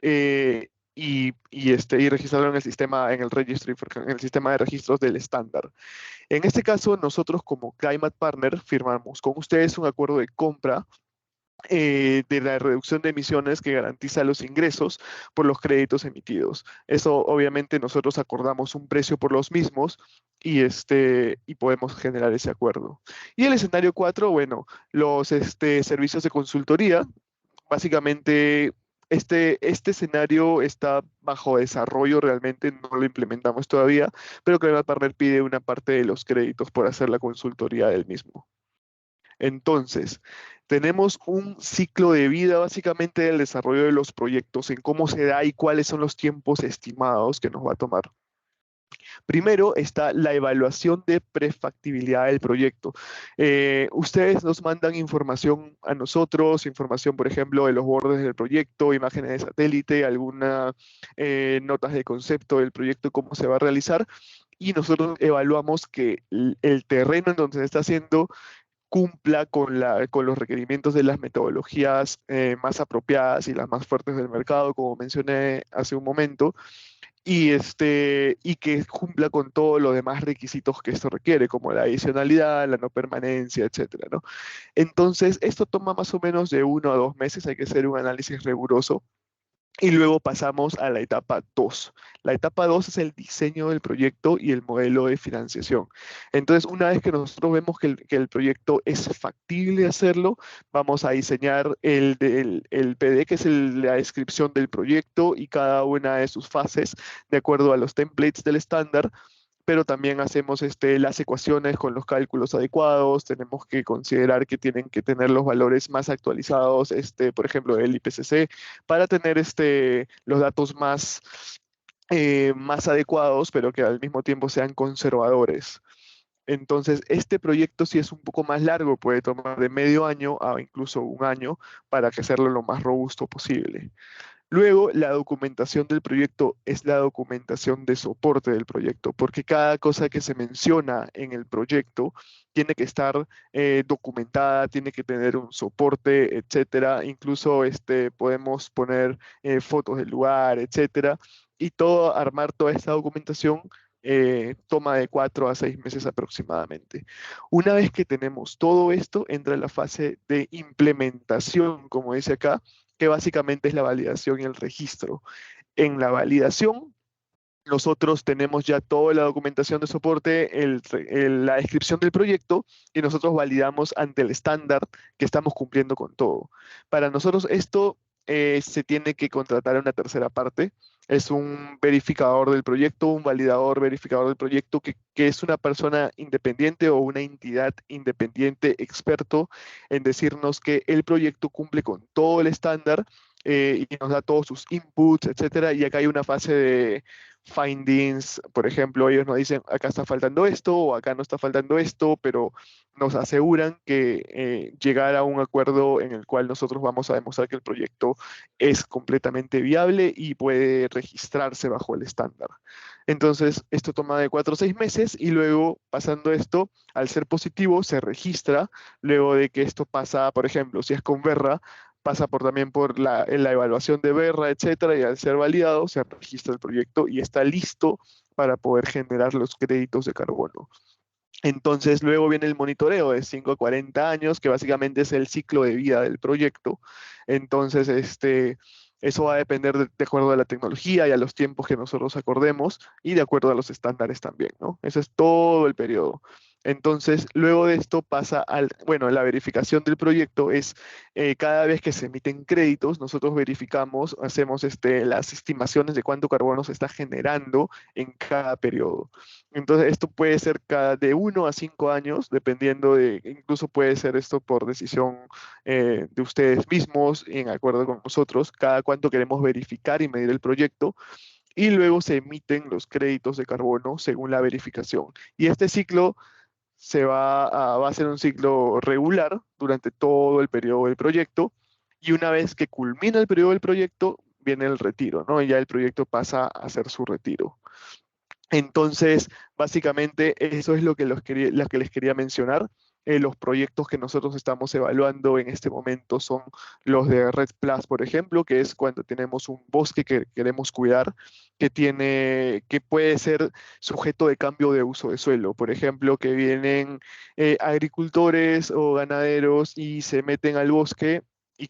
y registrarlo en el sistema, en el sistema de registros del estándar. En este caso, nosotros como Climate Partner firmamos con ustedes un acuerdo de compra de la reducción de emisiones que garantiza los ingresos por los créditos emitidos. Eso obviamente nosotros acordamos un precio por los mismos y podemos generar ese acuerdo. Y el escenario 4, bueno, los servicios de consultoría. Básicamente, este escenario está bajo desarrollo realmente, no lo implementamos todavía, pero Climate Partner pide una parte de los créditos por hacer la consultoría del mismo. Entonces, tenemos un ciclo de vida básicamente del desarrollo de los proyectos, en cómo se da y cuáles son los tiempos estimados que nos va a tomar. Primero está la evaluación de prefactibilidad del proyecto. Ustedes nos mandan información a nosotros, información, por ejemplo, de los bordes del proyecto, imágenes de satélite, algunas notas de concepto del proyecto, cómo se va a realizar, y nosotros evaluamos que el terreno en donde se está haciendo cumpla con los requerimientos de las metodologías más apropiadas y las más fuertes del mercado, como mencioné hace un momento, y que cumpla con todos los demás requisitos que esto requiere, como la adicionalidad, la no permanencia, etcétera, ¿no? Entonces, esto toma más o menos de 1 a 2 meses, hay que hacer un análisis riguroso. Y luego pasamos a la etapa 2. La etapa 2 es el diseño del proyecto y el modelo de financiación. Entonces, una vez que nosotros vemos que el proyecto es factible hacerlo, vamos a diseñar el PD, que es la descripción del proyecto y cada una de sus fases de acuerdo a los templates del estándar, pero también hacemos las ecuaciones con los cálculos adecuados, tenemos que considerar que tienen que tener los valores más actualizados, por ejemplo, del IPCC, para tener los datos más adecuados, pero que al mismo tiempo sean conservadores. Entonces, este proyecto sí es un poco más largo, puede tomar de medio año a incluso 1 año para que hacerlo lo más robusto posible. Luego, la documentación del proyecto es la documentación de soporte del proyecto, porque cada cosa que se menciona en el proyecto tiene que estar documentada, tiene que tener un soporte, etcétera. Incluso podemos poner fotos del lugar, etcétera. Y armar toda esta documentación toma de 4 a 6 meses aproximadamente. Una vez que tenemos todo esto, entra la fase de implementación, como dice acá, que básicamente es la validación y el registro. En la validación, nosotros tenemos ya toda la documentación de soporte, la descripción del proyecto, y nosotros validamos ante el estándar que estamos cumpliendo con todo. Para nosotros esto se tiene que contratar a una tercera parte. Es un verificador del proyecto, un validador verificador del proyecto, que es una persona independiente o una entidad independiente experto en decirnos que el proyecto cumple con todo el estándar y nos da todos sus inputs, etcétera. Y acá hay una fase de findings, por ejemplo, ellos nos dicen, acá está faltando esto o acá no está faltando esto, pero nos aseguran que llegar a un acuerdo en el cual nosotros vamos a demostrar que el proyecto es completamente viable y puede registrarse bajo el estándar. Entonces, esto toma de 4 o 6 meses y luego, pasando esto, al ser positivo, se registra. Luego de que esto pasa, por ejemplo, si es con Verra, pasa también por la evaluación de Verra, etcétera, y al ser validado, se registra el proyecto y está listo para poder generar los créditos de carbono. Entonces, luego viene el monitoreo de 5 a 40 años, que básicamente es el ciclo de vida del proyecto. Entonces, eso va a depender de acuerdo a la tecnología y a los tiempos que nosotros acordemos y de acuerdo a los estándares también, ¿no? Ese es todo el periodo. Entonces, luego de esto pasa la verificación del proyecto es cada vez que se emiten créditos, nosotros verificamos, hacemos las estimaciones de cuánto carbono se está generando en cada periodo. Entonces, esto puede ser de 1 a 5 años, incluso puede ser esto por decisión de ustedes mismos, en acuerdo con nosotros, cada cuánto queremos verificar y medir el proyecto. Y luego se emiten los créditos de carbono según la verificación. Y este ciclo va a ser un ciclo regular durante todo el periodo del proyecto, y una vez que culmina el periodo del proyecto, viene el retiro, ¿no? Y ya el proyecto pasa a hacer su retiro. Entonces, básicamente, eso es lo que les quería mencionar. Los proyectos que nosotros estamos evaluando en este momento son los de Red Plus, por ejemplo, que es cuando tenemos un bosque que queremos cuidar, que puede ser sujeto de cambio de uso de suelo. Por ejemplo, que vienen agricultores o ganaderos y se meten al bosque y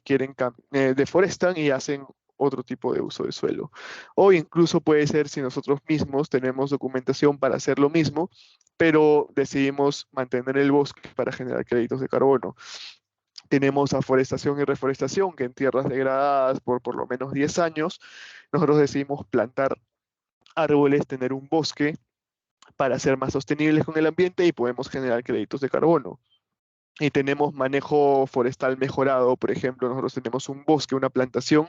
deforestan y hacen otro tipo de uso de suelo. O incluso puede ser si nosotros mismos tenemos documentación para hacer lo mismo pero decidimos mantener el bosque para generar créditos de carbono. Tenemos aforestación y reforestación, que en tierras degradadas por lo menos 10 años, nosotros decidimos plantar árboles, tener un bosque para ser más sostenibles con el ambiente y podemos generar créditos de carbono. Y tenemos manejo forestal mejorado, por ejemplo, nosotros tenemos un bosque, una plantación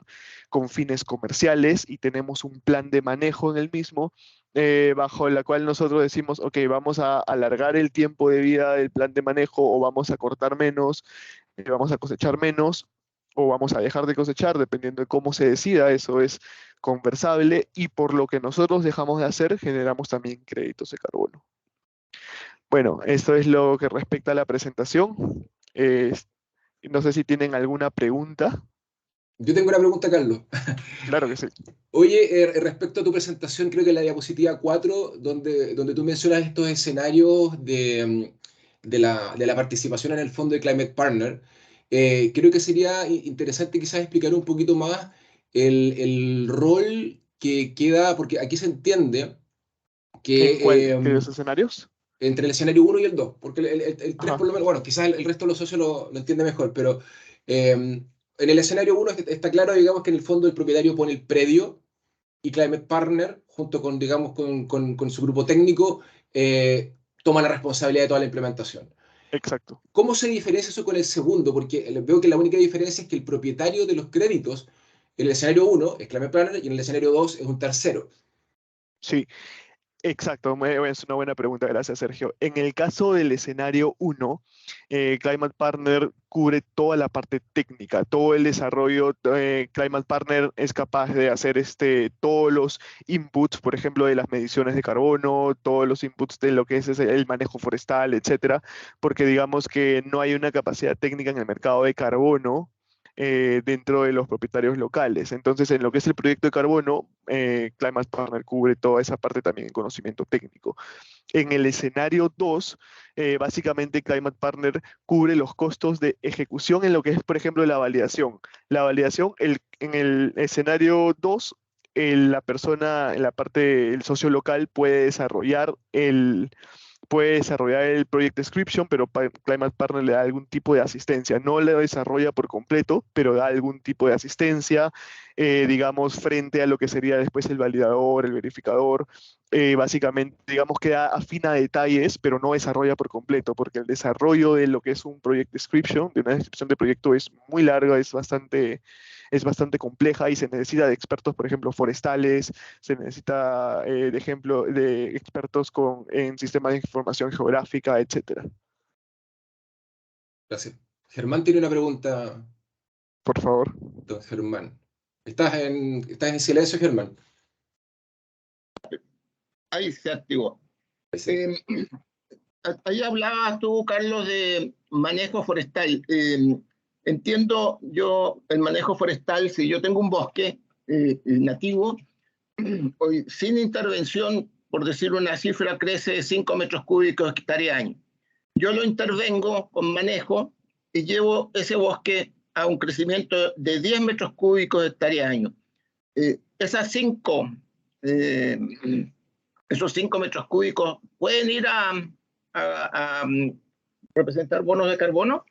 con fines comerciales y tenemos un plan de manejo en el mismo, bajo la cual nosotros decimos, ok, vamos a alargar el tiempo de vida del plan de manejo o vamos a cortar menos, vamos a cosechar menos o vamos a dejar de cosechar, dependiendo de cómo se decida, eso es conversable y por lo que nosotros dejamos de hacer, generamos también créditos de carbono. Bueno, esto es lo que respecta a la presentación. No sé si tienen alguna pregunta. Yo tengo una pregunta, Carlos. Claro que sí. Oye, respecto a tu presentación, creo que en la diapositiva 4, donde tú mencionas estos escenarios de la participación en el fondo de Climate Partner, creo que sería interesante quizás explicar un poquito más el rol que queda, porque aquí se entiende ¿En cuál que de los escenarios? entre el escenario 1 y el 2, porque el 3 Ajá. por lo menos, bueno, quizás el resto de los socios lo entiende mejor, pero en el escenario 1 está claro, digamos, que en el fondo el propietario pone el predio y Climate Partner, junto con, digamos, con su grupo técnico, toma la responsabilidad de toda la implementación. Exacto. ¿Cómo se diferencia eso con el segundo? Porque veo que la única diferencia es que el propietario de los créditos en el escenario 1 es Climate Partner y en el escenario 2 es un tercero. Sí, exacto. Es una buena pregunta, gracias, Sergio. En el caso del escenario 1, Climate Partner cubre toda la parte técnica, todo el desarrollo. Climate Partner es capaz de hacer todos los inputs, por ejemplo, de las mediciones de carbono, todos los inputs de lo que es el manejo forestal, etcétera, porque digamos que no hay una capacidad técnica en el mercado de carbono dentro de los propietarios locales. Entonces, en lo que es el proyecto de carbono, Climate Partner cubre toda esa parte también en conocimiento técnico. En el escenario 2, básicamente Climate Partner cubre los costos de ejecución en lo que es, por ejemplo, la validación. La validación, en el escenario 2, la persona, en la parte, el socio local puede desarrollar el project description, pero Climate Partner le da algún tipo de asistencia. No le desarrolla por completo, pero da algún tipo de asistencia, digamos, frente a lo que sería después el validador, el verificador. Básicamente, digamos que afina detalles, pero no desarrolla por completo, porque el desarrollo de lo que es un project description, de una descripción de proyecto, es muy larga, es bastante compleja y se necesita de expertos, por ejemplo, forestales, se necesita de expertos en sistemas de información geográfica, etc. Gracias. Germán tiene una pregunta, Por favor. don Germán. ¿Estás en silencio, Germán? Ahí se activó. Ahí sí. Ahí hablabas tú, Carlos, de manejo forestal. Entiendo yo el manejo forestal, si yo tengo un bosque nativo, hoy, sin intervención, por decir una cifra, crece 5 metros cúbicos hectárea año. Yo lo intervengo con manejo y llevo ese bosque a un crecimiento de 10 metros cúbicos hectárea año. Esos 5 metros cúbicos pueden ir a representar bonos de carbono.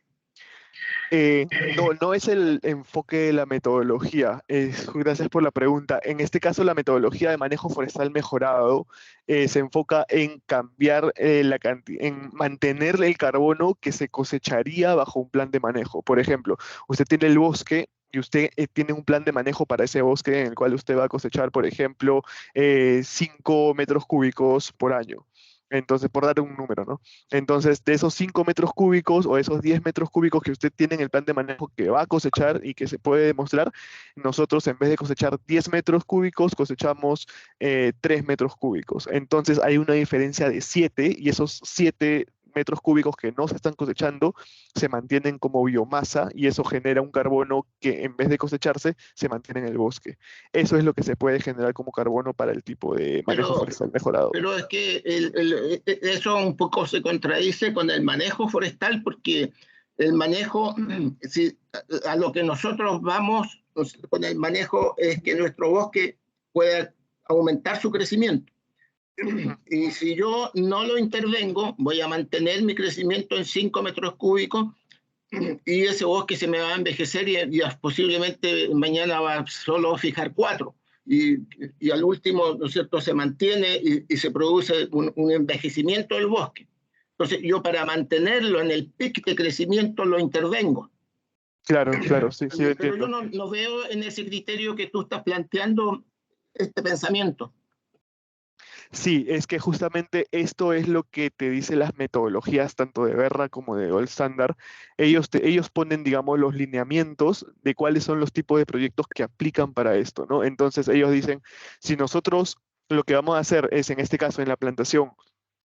No es el enfoque de la metodología. Gracias por la pregunta. En este caso, la metodología de manejo forestal mejorado se enfoca en cambiar en mantener el carbono que se cosecharía bajo un plan de manejo. Por ejemplo, usted tiene el bosque y usted tiene un plan de manejo para ese bosque en el cual usted va a cosechar, por ejemplo, 5 metros cúbicos por año. Entonces, por dar un número, ¿no? Entonces, de esos 5 metros cúbicos o esos 10 metros cúbicos que usted tiene en el plan de manejo que va a cosechar y que se puede demostrar, nosotros en vez de cosechar 10 metros cúbicos, cosechamos 3 metros cúbicos. Entonces, hay una diferencia de 7 y esos 7 metros cúbicos que no se están cosechando se mantienen como biomasa y eso genera un carbono que en vez de cosecharse se mantiene en el bosque. Eso es lo que se puede generar como carbono para el tipo de manejo forestal mejorado. Pero es que eso un poco se contradice con el manejo forestal, porque el manejo, si, a lo que nosotros vamos con el manejo es que nuestro bosque pueda aumentar su crecimiento. Y si yo no lo intervengo, voy a mantener mi crecimiento en 5 metros cúbicos y ese bosque se me va a envejecer y posiblemente mañana va solo a fijar 4. Y al último, ¿no es cierto?, se mantiene y se produce un envejecimiento del bosque. Entonces, yo para mantenerlo en el pic de crecimiento lo intervengo. Claro, claro, sí, sí, Pero yo entiendo. no veo en ese criterio que tú estás planteando este pensamiento. Sí, es que justamente esto es lo que te dicen las metodologías tanto de Berra como de Gold Standard. Ellos ponen, digamos, los lineamientos de cuáles son los tipos de proyectos que aplican para esto, ¿no? Entonces ellos dicen, si nosotros lo que vamos a hacer es, en este caso, en la plantación,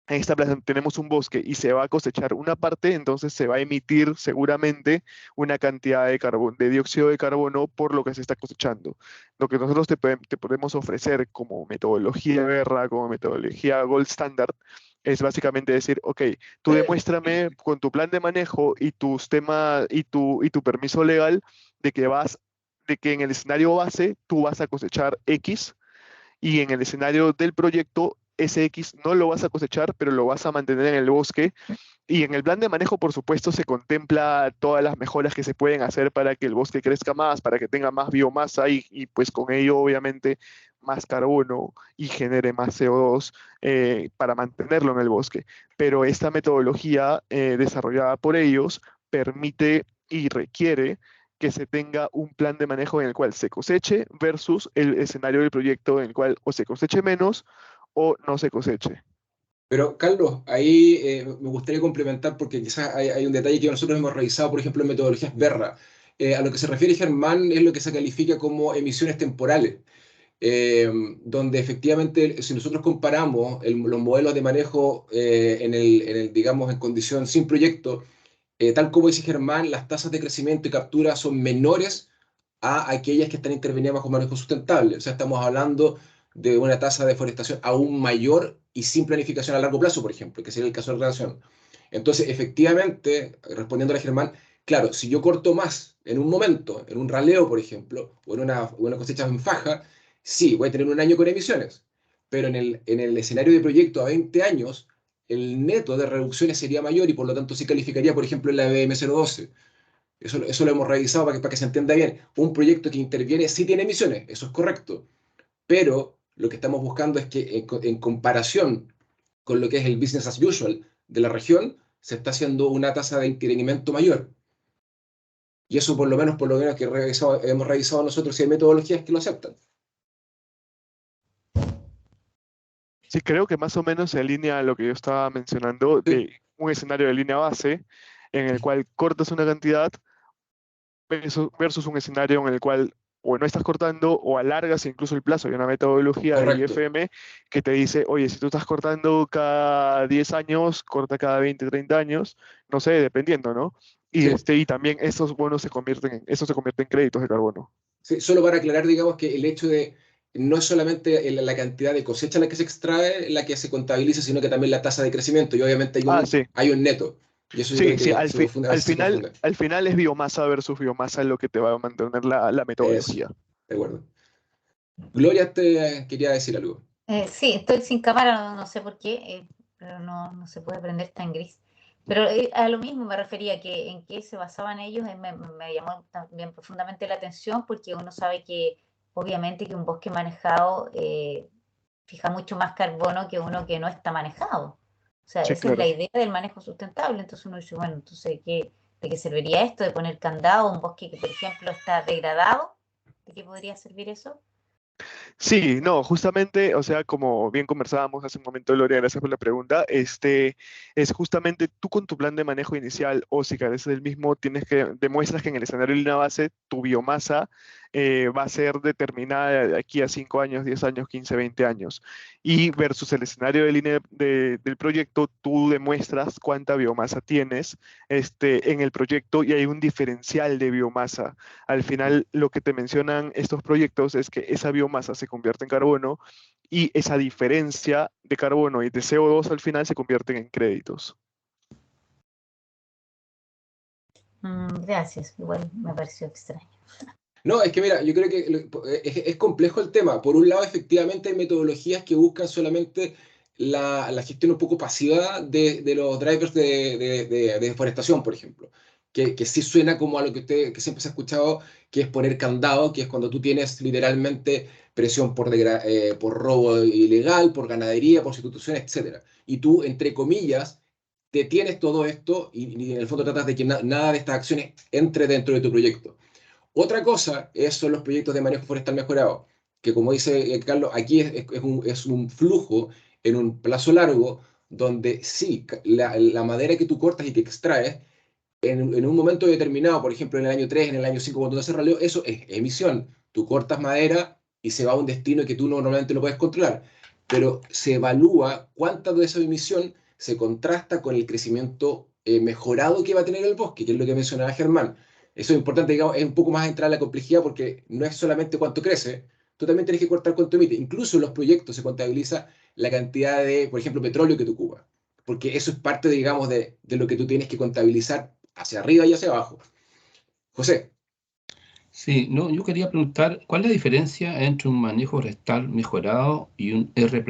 en esta plaza tenemos un bosque y se va a cosechar una parte, entonces se va a emitir seguramente una cantidad de de dióxido de carbono por lo que se está cosechando. Lo que nosotros te podemos ofrecer como metodología Berra, como metodología Gold Standard, es básicamente decir, ok, tú demuéstrame con tu plan de manejo y tus temas y tu permiso legal de que en el escenario base tú vas a cosechar X y en el escenario del proyecto ese X no lo vas a cosechar, pero lo vas a mantener en el bosque. Y en el plan de manejo, por supuesto, se contempla todas las mejoras que se pueden hacer para que el bosque crezca más, para que tenga más biomasa y pues con ello, obviamente, más carbono y genere más CO2 para mantenerlo en el bosque. Pero esta metodología desarrollada por ellos permite y requiere que se tenga un plan de manejo en el cual se coseche versus el escenario del proyecto en el cual o se coseche menos o no se coseche. Pero, Carlos, ahí me gustaría complementar porque quizás hay un detalle que nosotros hemos revisado, por ejemplo, en metodologías Berra. A lo que se refiere Germán es lo que se califica como emisiones temporales, eh, donde efectivamente, si nosotros comparamos los modelos de manejo digamos, en condición sin proyecto, tal como dice Germán, las tasas de crecimiento y captura son menores a aquellas que están intervenidas bajo manejo sustentable. O sea, estamos hablando de una tasa de deforestación aún mayor y sin planificación a largo plazo, por ejemplo, que sería el caso de la relación. Entonces, efectivamente, respondiendo a Germán, claro, si yo corto más en un momento, en un raleo, por ejemplo, o en una cosecha en faja, sí, voy a tener un año con emisiones, pero en el escenario de proyecto a 20 años, el neto de reducciones sería mayor y por lo tanto sí calificaría, por ejemplo, en la BM012. Eso lo hemos revisado para que se entienda bien. Un proyecto que interviene sí tiene emisiones, eso es correcto, pero lo que estamos buscando es que en comparación con lo que es el business as usual de la región, se está haciendo una tasa de intervenimiento mayor. Y eso por lo menos que hemos revisado nosotros, si hay metodologías que lo aceptan. Sí, creo que más o menos se alinea a lo que yo estaba mencionando Sí, de un escenario de línea base en el cual cortas una cantidad versus un escenario en el cual o no estás cortando o alargas incluso el plazo. Hay una metodología de correcto. IFM que te dice, oye, si tú estás cortando cada 10 años, corta cada 20, 30 años, no sé, dependiendo, ¿no? Y, Sí. y también esos bonos eso se convierte en créditos de carbono. Sí, solo para aclarar, digamos que el hecho de no es solamente la cantidad de cosecha la que se extrae la que se contabiliza, sino que también la tasa de crecimiento y obviamente Ah, sí. hay un neto. Y eso yo creo Sí, sí, que se confunde, a veces se confunde. al final es biomasa versus biomasa lo que te va a mantener la Eso, metodología. de acuerdo. Gloria te quería decir algo. Sí, estoy sin cámara, no sé por qué, pero no se puede prender tan gris. Pero a lo mismo me refería, que en qué se basaban ellos, me llamó también profundamente la atención, porque uno sabe que obviamente que un bosque manejado fija mucho más carbono que uno que no está manejado. O sea, Sí, esa es la claro. idea del manejo sustentable. Entonces uno dice, bueno, entonces, ¿de qué serviría esto? ¿De poner candado a un bosque que, por ejemplo, está degradado? ¿De qué podría servir eso? Sí, no, justamente, o sea, como bien conversábamos hace un momento, Gloria, gracias por la pregunta, es justamente tú con tu plan de manejo inicial o si careces del mismo, demuestras que en el escenario de línea base tu biomasa va a ser determinada de aquí a 5 años, 10 años, 15, 20 años. Y versus el escenario de línea del proyecto, tú demuestras cuánta biomasa tienes en el proyecto y hay un diferencial de biomasa. Al final, lo que te mencionan estos proyectos es que esa biomasa se convierte en carbono y esa diferencia de carbono y de CO2 al final se convierten en créditos. Gracias, igual me pareció extraño. No, es que mira, yo creo que es complejo el tema. Por un lado, efectivamente hay metodologías que buscan solamente la gestión un poco pasiva de los drivers de deforestación, por ejemplo, que sí suena como a lo que siempre se ha escuchado, que es poner candado, que es cuando tú tienes literalmente presión por robo ilegal, por ganadería, por sustitución, etc. Y tú, entre comillas, detienes todo esto y en el fondo tratas de que nada de estas acciones entre dentro de tu proyecto. Otra cosa son los proyectos de manejo forestal mejorado, que como dice Carlos, aquí es un flujo en un plazo largo, donde sí, la madera que tú cortas y que extraes, en un momento determinado, por ejemplo en el año 3, en el año 5, cuando no se raleó, eso es emisión. Tú cortas madera y se va a un destino que tú normalmente no puedes controlar, pero se evalúa cuánta de esa emisión se contrasta con el crecimiento mejorado que va a tener el bosque, que es lo que mencionaba Germán. Eso es importante, digamos, es un poco más entrar a la complejidad porque no es solamente cuánto crece, tú también tienes que cortar cuánto emite. Incluso en los proyectos se contabiliza la cantidad de, por ejemplo, petróleo que tú ocupas, porque eso es parte, digamos, de lo que tú tienes que contabilizar hacia arriba y hacia abajo. José. Sí, no, yo quería preguntar, ¿cuál es la diferencia entre un manejo forestal mejorado y un R+?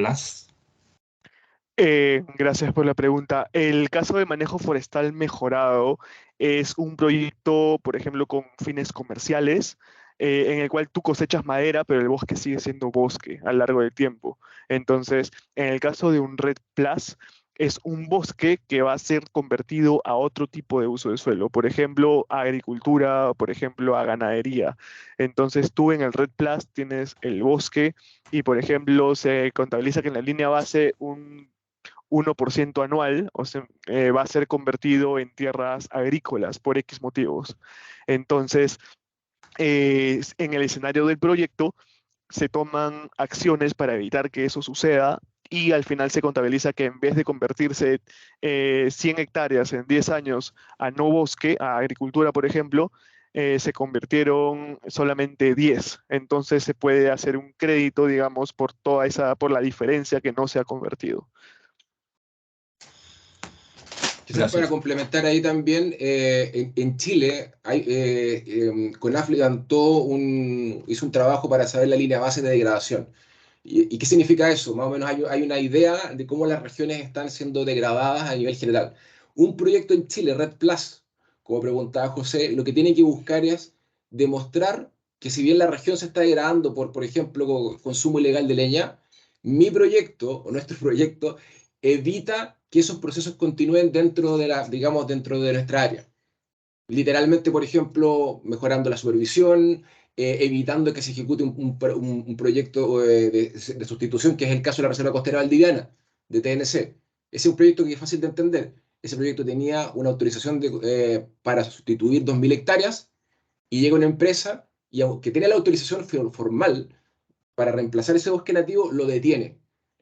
Gracias por la pregunta. El caso de manejo forestal mejorado es un proyecto, por ejemplo, con fines comerciales, en el cual tú cosechas madera, pero el bosque sigue siendo bosque a lo largo del tiempo. Entonces, en el caso de un REDD+, es un bosque que va a ser convertido a otro tipo de uso de suelo, por ejemplo, a agricultura, por ejemplo, a ganadería. Entonces, tú en el REDD+ tienes el bosque y, por ejemplo, se contabiliza que en la línea base un 1% anual, o sea, va a ser convertido en tierras agrícolas por X motivos. Entonces, en el escenario del proyecto se toman acciones para evitar que eso suceda y al final se contabiliza que en vez de convertirse 100 hectáreas en 10 años a no bosque, a agricultura, por ejemplo, se convirtieron solamente 10. Entonces se puede hacer un crédito, digamos, por la diferencia que no se ha convertido. Quizás para complementar ahí también, en Chile, CONAF hizo un trabajo para saber la línea base de degradación. ¿Y qué significa eso? Más o menos hay una idea de cómo las regiones están siendo degradadas a nivel general. Un proyecto en Chile, REDD+, como preguntaba José, lo que tiene que buscar es demostrar que si bien la región se está degradando por ejemplo, consumo ilegal de leña, mi proyecto, o nuestro proyecto, evita que esos procesos continúen digamos, dentro de nuestra área. Literalmente, por ejemplo, mejorando la supervisión, evitando que se ejecute un proyecto de sustitución, que es el caso de la Reserva Costera Valdiviana, de TNC. Ese es un proyecto que es fácil de entender. Ese proyecto tenía una autorización para sustituir 2.000 hectáreas y llega una empresa y aunque tiene la autorización formal para reemplazar ese bosque nativo, lo detiene.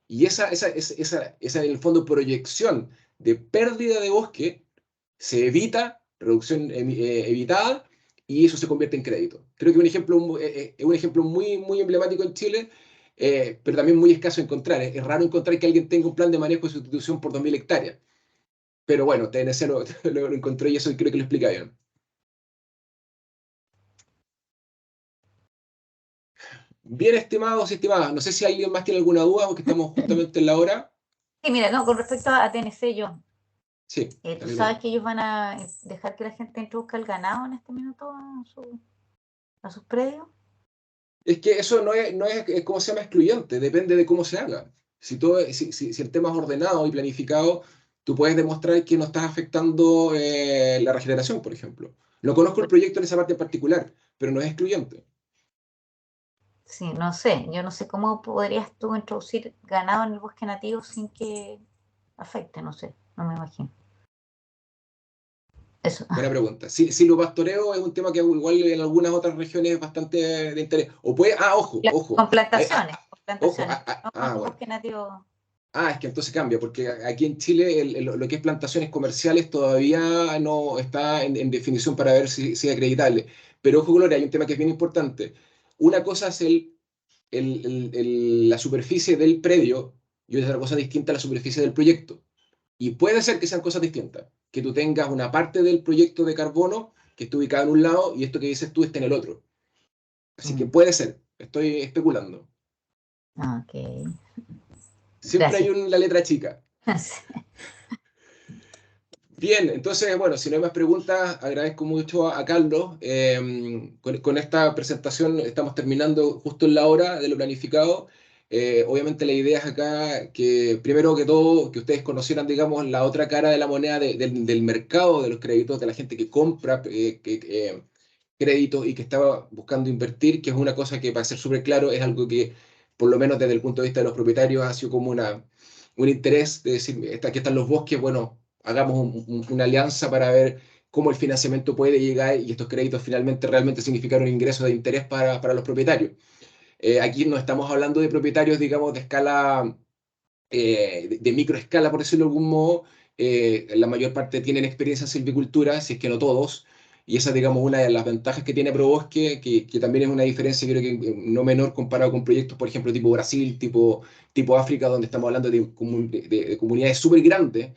Y esa en el fondo, proyección de pérdida de bosque se evita, reducción evitada, y eso se convierte en crédito. Creo que es un ejemplo muy, muy emblemático en Chile, pero también muy escaso encontrar. Es raro encontrar que alguien tenga un plan de manejo de sustitución por 2.000 hectáreas. Pero bueno, TNC lo encontró y eso creo que lo explica bien. Bien, estimados y estimadas, no sé si alguien más tiene alguna duda porque estamos justamente en la hora. Sí, mira, no, con respecto a TNC, yo. Sí. ¿Tú sabes que ellos van a dejar que la gente introduzca el ganado en este minuto a sus predios? Es que eso no es ¿cómo se llama? Excluyente, depende de cómo se haga. Si el tema es ordenado y planificado, tú puedes demostrar que no estás afectando la regeneración, por ejemplo. No conozco el proyecto en esa parte en particular, pero no es excluyente. Sí, no sé, yo no sé cómo podrías tú introducir ganado en el bosque nativo sin que afecte, no sé, no me imagino. Eso. Buena pregunta. Si lo pastoreo es un tema que igual en algunas otras regiones es bastante de interés. O puede, ojo. Con plantaciones, Ojo, no, bueno. bosque nativo. Es que entonces cambia, porque aquí en Chile lo que es plantaciones comerciales todavía no está en definición para ver si es acreditable. Pero ojo, Gloria, hay un tema que es bien importante. Una cosa es la superficie del predio y otra cosa distinta a la superficie del proyecto. Y puede ser que sean cosas distintas, que tú tengas una parte del proyecto de carbono que esté ubicada en un lado y esto que dices tú esté en el otro. Así que puede ser, estoy especulando. Ok. Siempre Gracias. hay la letra chica. Bien, entonces, bueno, si no hay más preguntas, agradezco mucho a Carlos. Con esta presentación estamos terminando justo en la hora de lo planificado. Obviamente la idea es acá que, primero que todo, que ustedes conocieran, digamos, la otra cara de la moneda del mercado de los créditos, de la gente que compra créditos y que estaba buscando invertir, que es una cosa que, para ser súper claro, es algo que, por lo menos desde el punto de vista de los propietarios, ha sido como un interés de decir, aquí están los bosques, bueno, hagamos una alianza para ver cómo el financiamiento puede llegar y estos créditos finalmente realmente significar un ingreso de interés para los propietarios. Aquí no estamos hablando de propietarios, digamos, de escala, de microescala, por decirlo de algún modo. La mayor parte tienen experiencia en silvicultura, si es que no todos, y esa es, digamos, una de las ventajas que tiene ProBosque, que también es una diferencia, creo que no menor comparado con proyectos, por ejemplo, tipo Brasil, tipo África, donde estamos hablando de comunidades súper grandes,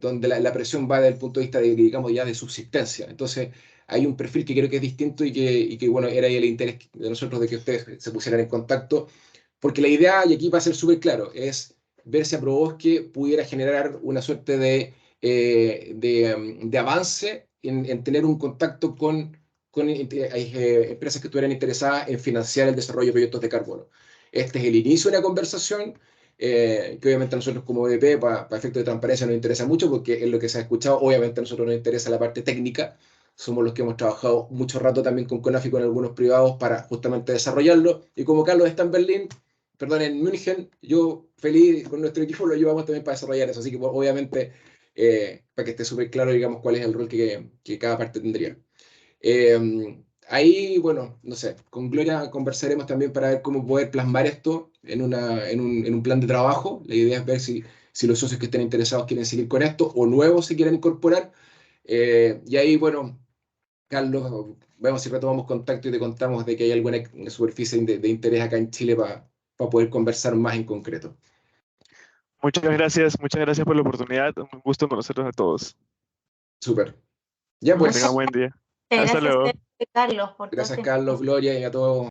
donde la presión va desde el punto de vista, digamos, ya de subsistencia. Entonces, hay un perfil que creo que es distinto y que bueno, era el interés de nosotros de que ustedes se pusieran en contacto, porque la idea, y aquí va a ser súper claro, es ver si a ProBosque pudiera generar una suerte de avance en tener un contacto con empresas que estuvieran interesadas en financiar el desarrollo de proyectos de carbono. Este es el inicio de una conversación que obviamente a nosotros como BP, para efecto de transparencia, nos interesa mucho porque es lo que se ha escuchado. Obviamente a nosotros nos interesa la parte técnica. Somos los que hemos trabajado mucho rato también con CONAF y con algunos privados para justamente desarrollarlo. Y como Carlos está en Berlín, perdón, en München, yo feliz con nuestro equipo lo llevamos también para desarrollar eso. Así que obviamente, para que esté súper claro, digamos, cuál es el rol que cada parte tendría. Ahí, bueno, no sé, con Gloria conversaremos también para ver cómo poder plasmar esto en un plan de trabajo. La idea es ver si los socios que estén interesados quieren seguir con esto o nuevos se quieren incorporar. Y ahí, bueno, Carlos, vemos si retomamos contacto y te contamos de que hay alguna superficie de interés acá en Chile para poder conversar más en concreto. Muchas gracias por la oportunidad. Un gusto conocerlos a todos. Súper. Ya Que pues, tengan buen día. Muchas Hasta gracias, luego. Carlos, por todo gracias este Carlos, Gloria y a todos.